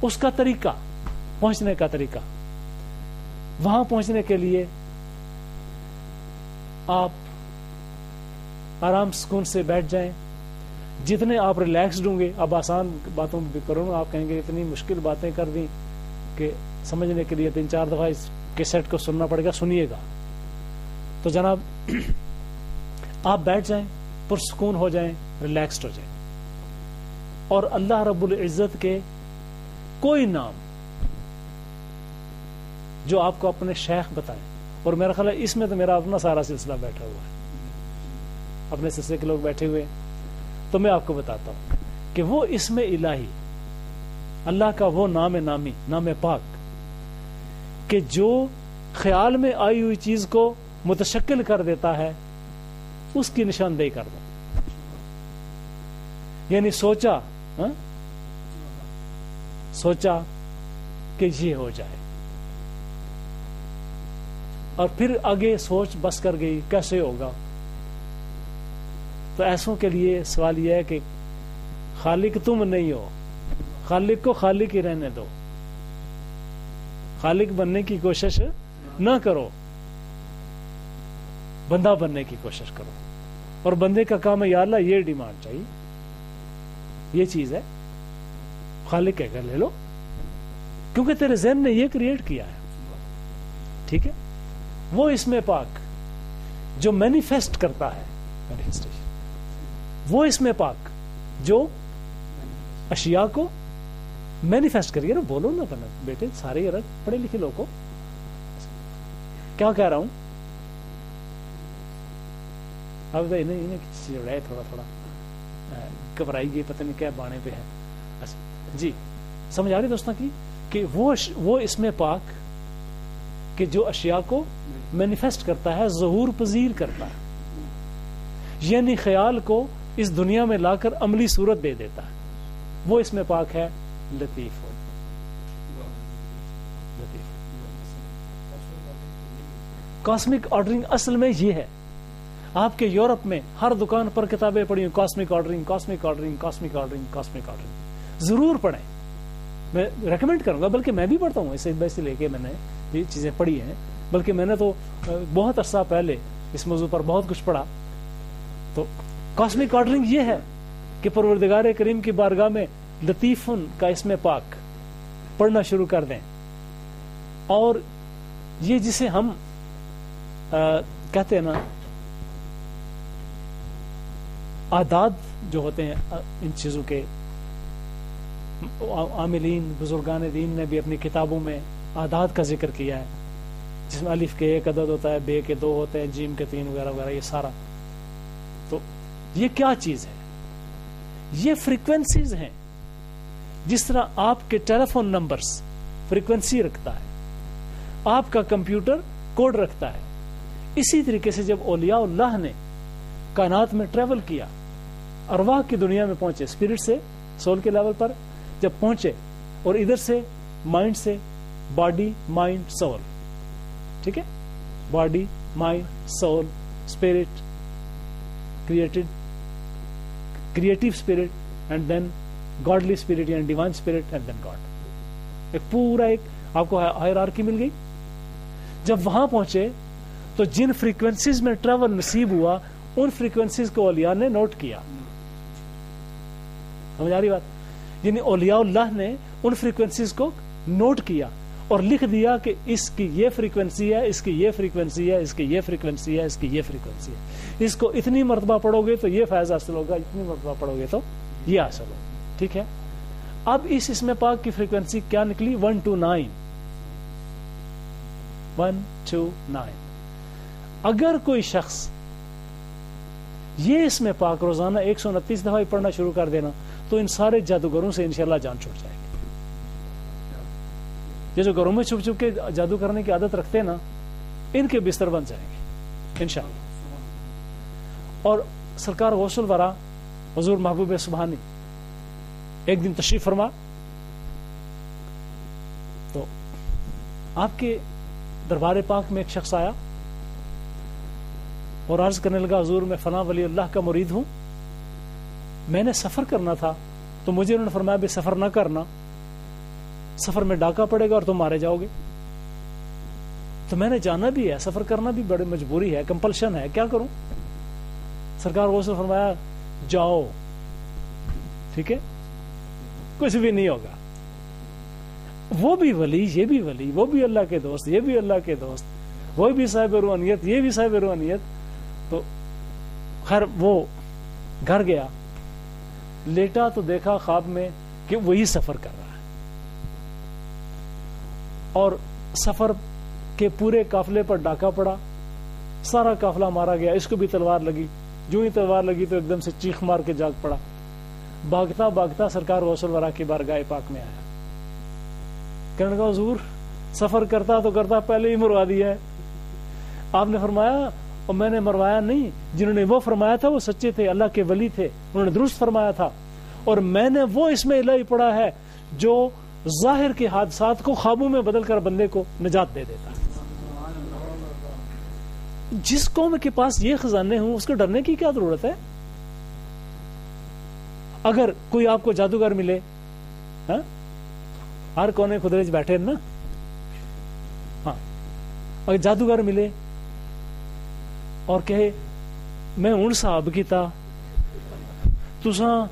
اس کا طریقہ، پہنچنے کا طریقہ، وہاں پہنچنے کے لیے آپ آرام سکون سے بیٹھ جائیں. جتنے آپ ریلیکسڈ ہوں گے، اب آسان باتوں بھی کروں گا، آپ کہیں گے اتنی مشکل باتیں کر دیں کہ سمجھنے کے لیے 3-4 دفعہ اس کیسٹ کو سننا پڑے گا. سنیے گا تو جناب آپ بیٹھ جائیں، پرسکون ہو جائیں، ریلیکسڈ ہو جائیں، اور اللہ رب العزت کے کوئی نام جو آپ کو اپنے شیخ بتائیں. اور میرا خیال ہے اس میں تو میرا اپنا سارا سلسلہ بیٹھا ہوا ہے، اپنے سلسلے کے لوگ بیٹھے ہوئے، تو میں آپ کو بتاتا ہوں کہ وہ اسم الہی، اللہ کا وہ نام نامی، نام پاک کہ جو خیال میں آئی ہوئی چیز کو متشکل کر دیتا ہے، اس کی نشاندہی کر دو. یعنی سوچا کہ یہ ہو جائے، اور پھر آگے سوچ بس کر گئی کیسے ہوگا. تو ایسوں کے لیے سوال یہ ہے کہ خالق تم نہیں ہو، خالق کو خالق ہی رہنے دو، خالق بننے کی کوشش نہ کرو، بندہ بننے کی کوشش کرو. اور بندے کا کام ہے یا اللہ یہ ڈیمانڈ چاہیے، یہ چیز ہے، خالق کہہ کر لے لو، کیونکہ تیرے ذہن نے یہ کریٹ کیا ہے. ٹھیک ہے، وہ اس میں پاک جو مینیفیسٹ کرتا ہے، مینیفیسٹیشن، وہ اس میں پاک جو اشیاء کو مینیفیسٹ کریے نا. بولو نا بنا بیٹے، سارے پڑھے لکھے لوگ کو کیا کہہ رہا ہوں. اب انہیں تھوڑا گھبرائی گئی، پتہ نہیں کیا بانے پہ ہے. جی سمجھ آ رہی دوستوں کی کہ وہ اس میں پاک کہ جو اشیاء کو مینیفیسٹ کرتا ہے، ظہور پذیر کرتا ہے، یعنی خیال کو اس دنیا میں لا کر عملی صورت دے دیتا ہے. وہ اس میں پاک ہے لطیف ہو. کاسمک آرڈرنگ اصل میں یہ ہے. آپ کے یورپ میں ہر دکان پر کتابیں پڑھی ہیں، cosmic ordering, cosmic ordering, cosmic ordering, cosmic ordering. ضرور پڑھیں، میں ریکمینڈ کروں گا، بلکہ میں بھی پڑھتا ہوں. اسے لے کے میں نے یہ چیزیں پڑھی ہیں، بلکہ میں نے تو بہت عرصہ پہلے اس موضوع پر بہت کچھ پڑھا. تو کاسمک آرڈرنگ یہ ہے کہ پروردگار کریم کی بارگاہ میں لطیفن کا اسم پاک پڑھنا شروع کر دیں. اور یہ جسے ہم کہتے ہیں نا اعداد جو ہوتے ہیں ان چیزوں کے، عاملین بزرگان دین نے بھی اپنی کتابوں میں اعداد کا ذکر کیا ہے، جس میں الف کے 1 عدد ہوتا ہے، بے کے 2 ہوتے ہیں، جیم کے 3 وغیرہ وغیرہ، یہ سارا. تو یہ کیا چیز ہے؟ یہ فریکوینسیز ہیں. جس طرح آپ کے ٹیلی فون نمبرز فریکوینسی رکھتا ہے، آپ کا کمپیوٹر کوڈ رکھتا ہے، اسی طریقے سے جب اولیاء اللہ نے کائنات میں ٹریول کیا ارواح کی دنیا میں پہنچے, اسپرٹ سے سول کے لیول پر جب پہنچے, اور ادھر سے مائنڈ سے باڈی مائنڈ سول, ٹھیک ہے, body mind soul spirit creative spirit and then godly spirit یعنی divine spirit and then God. ایک پورا ایک آپ کو ہائرارکی مل گئی. جب وہاں پہنچے تو جن فریکوینسیز میں ٹریول نصیب ہوا ان فریکوینسیز کو اولیاء نے نوٹ کیا. سمجھ آ رہی بات؟ یعنی اولیاء اللہ نے ان فریکوینسیز کو نوٹ کیا اور لکھ دیا کہ اس کی یہ فریکوینسی ہے, اس کی یہ فریکوینسی ہے, اس کی یہ فریکوینسی ہے, اس کی یہ فریکوینسی ہے, اس کو اتنی مرتبہ پڑھو گے تو یہ فیض حاصل ہوگا, اتنی مرتبہ پڑھو گے تو یہ حاصل ہوگا. ٹھیک ہے. اب اس اسم پاک کی فریکوینسی کیا نکلی؟ 129. 129. اگر کوئی شخص یہ اسم پاک روزانہ 129 دفعہ پڑھنا شروع کر دینا تو ان سارے جادوگروں سے انشاءاللہ جان چھوٹ جائے گی. یہ جو گھروں میں چھپ چھپ کے جادو کرنے کی عادت رکھتے ہیں نا, ان کے بستر بن جائیں گے انشاءاللہ. اور سرکار غوث الورا حضور محبوب سبحانی ایک دن تشریف فرما تو آپ کے دربار پاک میں ایک شخص آیا اور عرض کرنے لگا, حضور میں فلاں ولی اللہ کا مرید ہوں, میں نے سفر کرنا تھا تو مجھے انہوں نے فرمایا بھی سفر نہ کرنا, سفر میں ڈاکہ پڑے گا اور تم مارے جاؤ گے. تو میں نے جانا بھی ہے, سفر کرنا بھی بڑی مجبوری ہے, کمپلشن ہے, کیا کروں؟ سرکار غوث نے فرمایا جاؤ, ٹھیک ہے, کچھ بھی نہیں ہوگا. وہ بھی ولی, یہ بھی ولی, وہ بھی اللہ کے دوست, یہ بھی اللہ کے دوست, وہ بھی صاحب روحانیت, یہ بھی صاحب روحانیت. تو خیر وہ گھر گیا, لیٹا تو دیکھا خواب میں کہ وہی سفر کر رہا ہے, اور سفر کے پورے قافلے پر ڈاکہ پڑا, سارا قافلہ مارا گیا, اس کو بھی تلوار لگی, جو ہی تلوار لگی تو ایک دم سے چیخ مار کے جاگ پڑا, بھاگتا بھاگتا سرکار غوث الورا کی بارگاہ پاک میں آیا. کہنے لگا حضور سفر کرتا تو کرتا پہلے ہی مروا دیا ہے. آپ نے فرمایا اور میں نے مروایا نہیں, جنہوں نے وہ فرمایا تھا وہ سچے تھے, اللہ کے ولی تھے, انہوں نے درست فرمایا تھا, اور میں نے وہ اسم الہی پڑھا ہے جو ظاہر کے حادثات کو خوابوں میں بدل کر بندے کو نجات دے دیتا. جس قوم کے پاس یہ خزانے ہوں اس کو ڈرنے کی کیا ضرورت ہے؟ اگر کوئی آپ کو جادوگر ملے, ہاں ہر کونے خدرے بیٹھے نا, ہاں اگر جادوگر ملے اور کہے میں ہوں صاحب کیتا تساں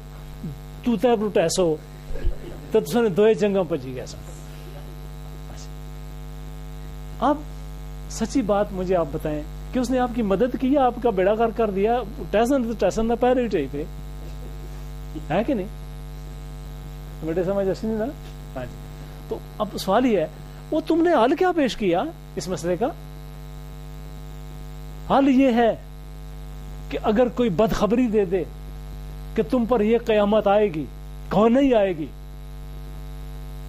تو تے پروٹیسو تو تساں نے دوئے جنگاں پجی گیا سا. آپ سچی بات مجھے آپ بتائیں کہ اس نے آپ کی مدد کی, آپ کا بیڑا غرق کر دیا, ٹیسن نہ پہرے ہی پہ ہے کہ نہیں؟ بیٹے سمجھ ایسی نہیں نا. ہاں جی. تو اب سوال یہ ہے, وہ تم نے حل کیا پیش کیا اس مسئلے کا؟ حل یہ ہے کہ اگر کوئی بدخبری دے دے کہ تم پر یہ قیامت آئے گی, کون نہیں آئے گی,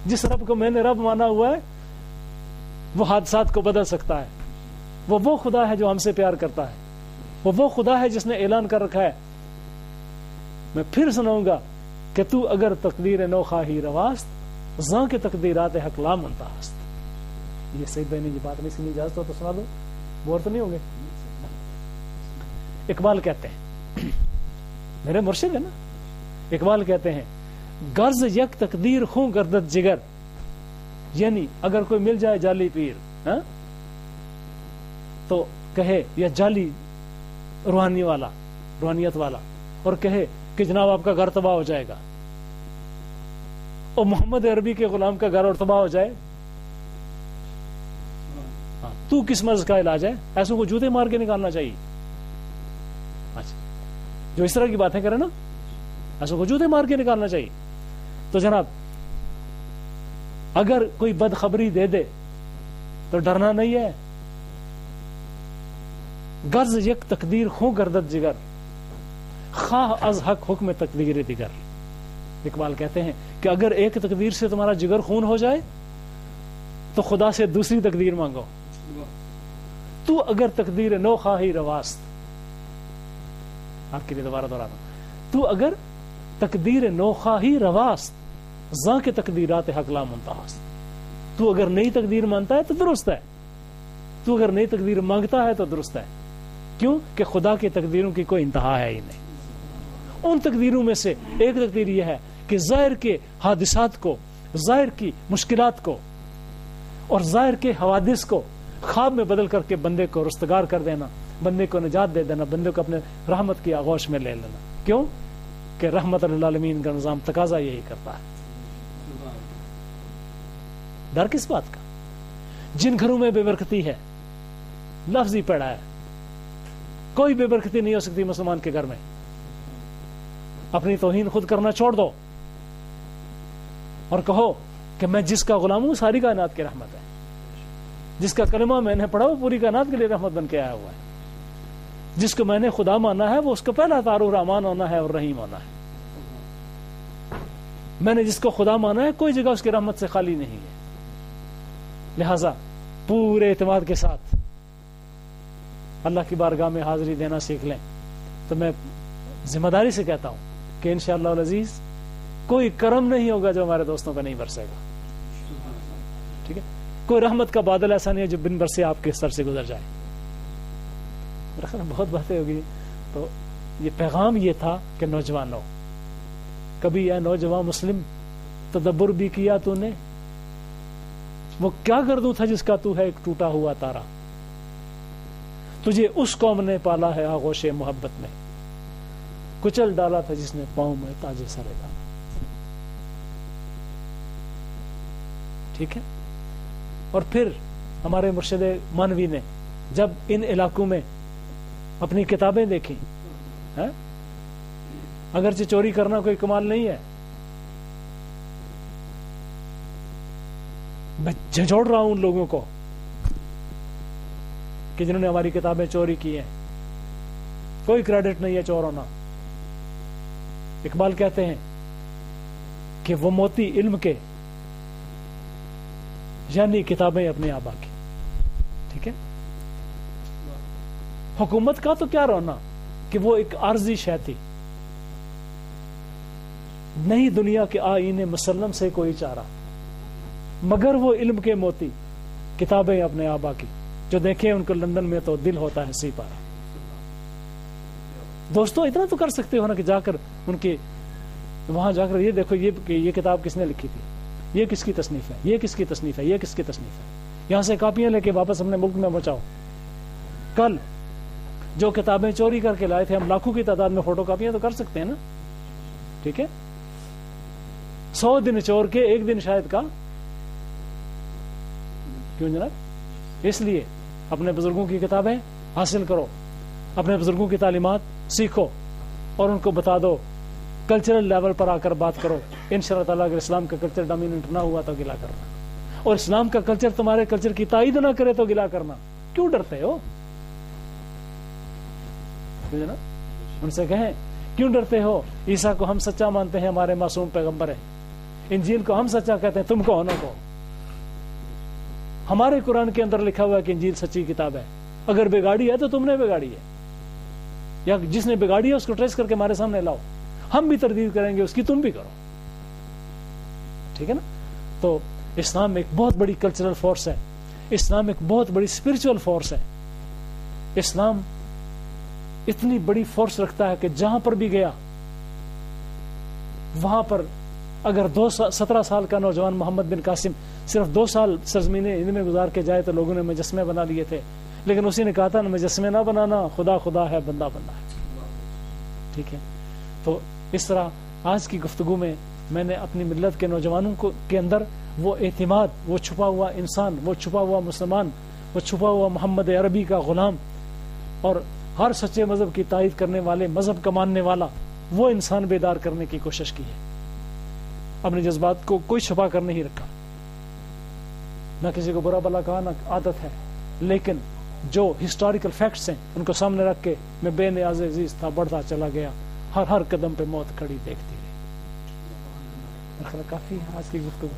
جس رب کو میں نے رب مانا ہوا ہے وہ حادثات کو بدل سکتا ہے, وہ خدا ہے جو ہم سے پیار کرتا ہے, وہ خدا ہے جس نے اعلان کر رکھا ہے, میں پھر سناؤں گا کہ تو اگر تقدیر نو خواہی رواست زاں کے تقدیرات حق لا منتہاست. یہ سید بھائی نے یہ بات نہیں سنی, اجازت ہو تو سنا دو, بور تو نہیں ہوں گے. اقبال کہتے ہیں, میرے مرشد ہے نا, اقبال کہتے ہیں غرض یک تقدیر خوں گردت جگر, یعنی اگر کوئی مل جائے جعلی پیر, ہاں تو کہے, یا جعلی روحانیت والا, اور کہے کہ جناب آپ کا گھر تباہ ہو جائے گا, اور محمد عربی کے غلام کا گھر اور تباہ ہو جائے, تو کس مرض کا علاج ہے؟ ایسوں کو جوتے مار کے نکالنا چاہیے. اچھا, جو اس طرح کی باتیں کریں نا, ایسوں کو جوتے مار کے نکالنا چاہیے. تو جناب اگر کوئی بدخبری دے دے تو ڈرنا نہیں ہے. غرض یک تقدیر خوں گردت جگر, خواہ از حق حکم تقدیر دیگر. اقبال کہتے ہیں کہ اگر ایک تقدیر سے تمہارا جگر خون ہو جائے تو خدا سے دوسری تقدیر مانگو. تو اگر تقدیر نو خواہی رواست, آپ کے لیے دوبارہ دہراتا ہوں, تو اگر تقدیر نوخواہی رواست زاں کے تقدیرات حق لا منتہاست، تو اگر نئی تقدیر مانتا ہے تو درست ہے، تو اگر نئی تقدیر مانگتا ہے تو درست ہے. کیوں کہ خدا کی تقدیروں کی کوئی انتہا ہے ہی نہیں. ان تقدیروں میں سے ایک تقدیر یہ ہے کہ ظاہر کے حادثات کو، ظاہر کی مشکلات کو اور ظاہر کے حوادث کو خواب میں بدل کر کے بندے کو رستگار کر دینا، بندے کو نجات دے دینا، بندے کو اپنے رحمت کی آغوش میں لے لینا. کیوں کہ رحمت للعالمین کا نظام تقاضا یہی کرتا ہے. ڈر کس بات کا؟ جن گھروں میں بے برکتی ہے، لفظ ہی پڑا ہے، کوئی بے برکتی نہیں ہو سکتی مسلمان کے گھر میں. اپنی توہین خود کرنا چھوڑ دو اور کہو کہ میں جس کا غلام ہوں ساری کائنات کی رحمت ہے. جس کا کلمہ میں نے پڑھا وہ پوری کائنات کے لیے رحمت بن کے آیا ہوا ہے. جس کو میں نے خدا مانا ہے وہ اس کا پہلا تعارف رحمان ہونا ہے اور رحیم ہونا ہے. میں نے جس کو خدا مانا ہے کوئی جگہ اس کی رحمت سے خالی نہیں ہے. لہذا پورے اعتماد کے ساتھ اللہ کی بارگاہ میں حاضری دینا سیکھ لیں. تو میں ذمہ داری سے کہتا ہوں کہ انشاءاللہ العزیز کوئی کرم نہیں ہوگا جو ہمارے دوستوں کا نہیں برسے گا. ٹھیک ہے، کوئی رحمت کا بادل ایسا نہیں ہے جو بن برسے آپ کے سر سے گزر جائے. بہت باتیں ہوگی. تو یہ پیغام یہ تھا کہ نوجوانوں، کبھی اے نوجوان مسلم تدبر بھی کیا تو نے؟ وہ کیا گردوں تھا جس کا تو ہے ایک ٹوٹا ہوا تارا. تجھے اس قوم نے پالا ہے آغوش محبت میں، کچل ڈالا تھا جس نے پاؤں میں تاج سر دانا. ٹھیک ہے. اور پھر ہمارے مرشد مانوی نے جب ان علاقوں میں اپنی کتابیں دیکھی، اگرچہ چوری کرنا کوئی کمال نہیں ہے، میں جھنجھوڑ رہا ہوں ان لوگوں کو کہ جنہوں نے ہماری کتابیں چوری کی ہیں. کوئی کریڈٹ نہیں ہے چور ہونا. اقبال کہتے ہیں کہ وہ موتی علم کے یعنی کتابیں اپنے آبا کی. ٹھیک ہے. حکومت کا تو کیا رونا کہ وہ ایک عارضی شے تھی. نہیں دنیا کے آئین مسلم سے کوئی چارہ، مگر وہ علم کے موتی کتابیں اپنے آبا کی. جو دیکھیں ان کو لندن میں تو دل ہوتا ہے سی پارا. دوستو اتنا تو کر سکتے ہو نا کہ جا کر ان کے وہاں جا کر یہ دیکھو یہ کتاب کس نے لکھی تھی، یہ کس کی تصنیف ہے، یہ کس کی تصنیف ہے، یہ کس کی تصنیف ہے. یہاں سے کاپیاں لے کے واپس اپنے ملک میں پہنچاؤ. کل جو کتابیں چوری کر کے لائے تھے ہم لاکھوں کی تعداد میں فوٹو کاپیاں تو کر سکتے ہیں نا. ٹھیک ہے. 100 دن چور کے 1 دن شاید کا. کیوں جناب؟ اس لیے اپنے بزرگوں کی کتابیں حاصل کرو، اپنے بزرگوں کی تعلیمات سیکھو اور ان کو بتا دو. کلچرل لیول پر آ کر بات کرو. انشاءاللہ تعالیٰ اگر اسلام کا کلچر ڈومیننٹ نہ ہوا تو گلا کرنا، اور اسلام کا کلچر تمہارے کلچر کی تائید نہ کرے تو گلا کرنا. کیوں ڈرتے ہو؟ ان سے کہیں کیوں ڈرتے ہو؟ عیسیٰ کو ہم سچا مانتے ہیں، ہمارے معصوم پیغمبر ہیں. انجیل کو ہم سچا کہتے ہیں، تم کو نہ کو. ہمارے قرآن کے اندر لکھا ہوا ہے کہ انجیل سچی کتاب ہے. اگر بگاڑی ہے تو تم نے بگاڑی ہے، یا جس نے بگاڑی ہے اس کو ٹریس کر کے ہمارے سامنے لاؤ. ہم بھی تردید کریں گے اس کی، تم بھی کرو. ٹھیک ہے نا. تو اسلام ایک بہت بڑی کلچرل فورس ہے. اسلام ایک بہت بڑی اسپرچل فورس ہے. اسلام اتنی بڑی فورس رکھتا ہے کہ جہاں پر بھی گیا وہاں پر اگر 17 سال کا نوجوان محمد بن قاسم صرف 2 سال سرزمین ہند میں گزار کے جائے تو لوگوں نے مجسمے بنا لیے تھے، لیکن اسی نے کہا تھا مجسمے نہ بنانا، خدا خدا ہے، بندہ بندہ ہے. ٹھیک ہے. تو اس طرح آج کی گفتگو میں میں نے اپنی ملت کے نوجوانوں کے اندر وہ اعتماد، وہ چھپا ہوا انسان، وہ چھپا ہوا مسلمان، وہ چھپا ہوا محمد عربی کا غلام اور ہر سچے مذہب کی تائید کرنے والے، مذہب کا ماننے والا وہ انسان بیدار کرنے کی کوشش کی ہے. اپنے جذبات کو کوئی چھپا کر نہیں رکھا، نہ کسی کو برا بلا کہا، نہ عادت ہے، لیکن جو ہسٹوریکل فیکٹس ہیں ان کو سامنے رکھ کے میں بے نیاز عزیز تھا، بڑھتا چلا گیا، ہر قدم پہ موت کھڑی دیکھتی رہی. کافی آج کی گفتگو.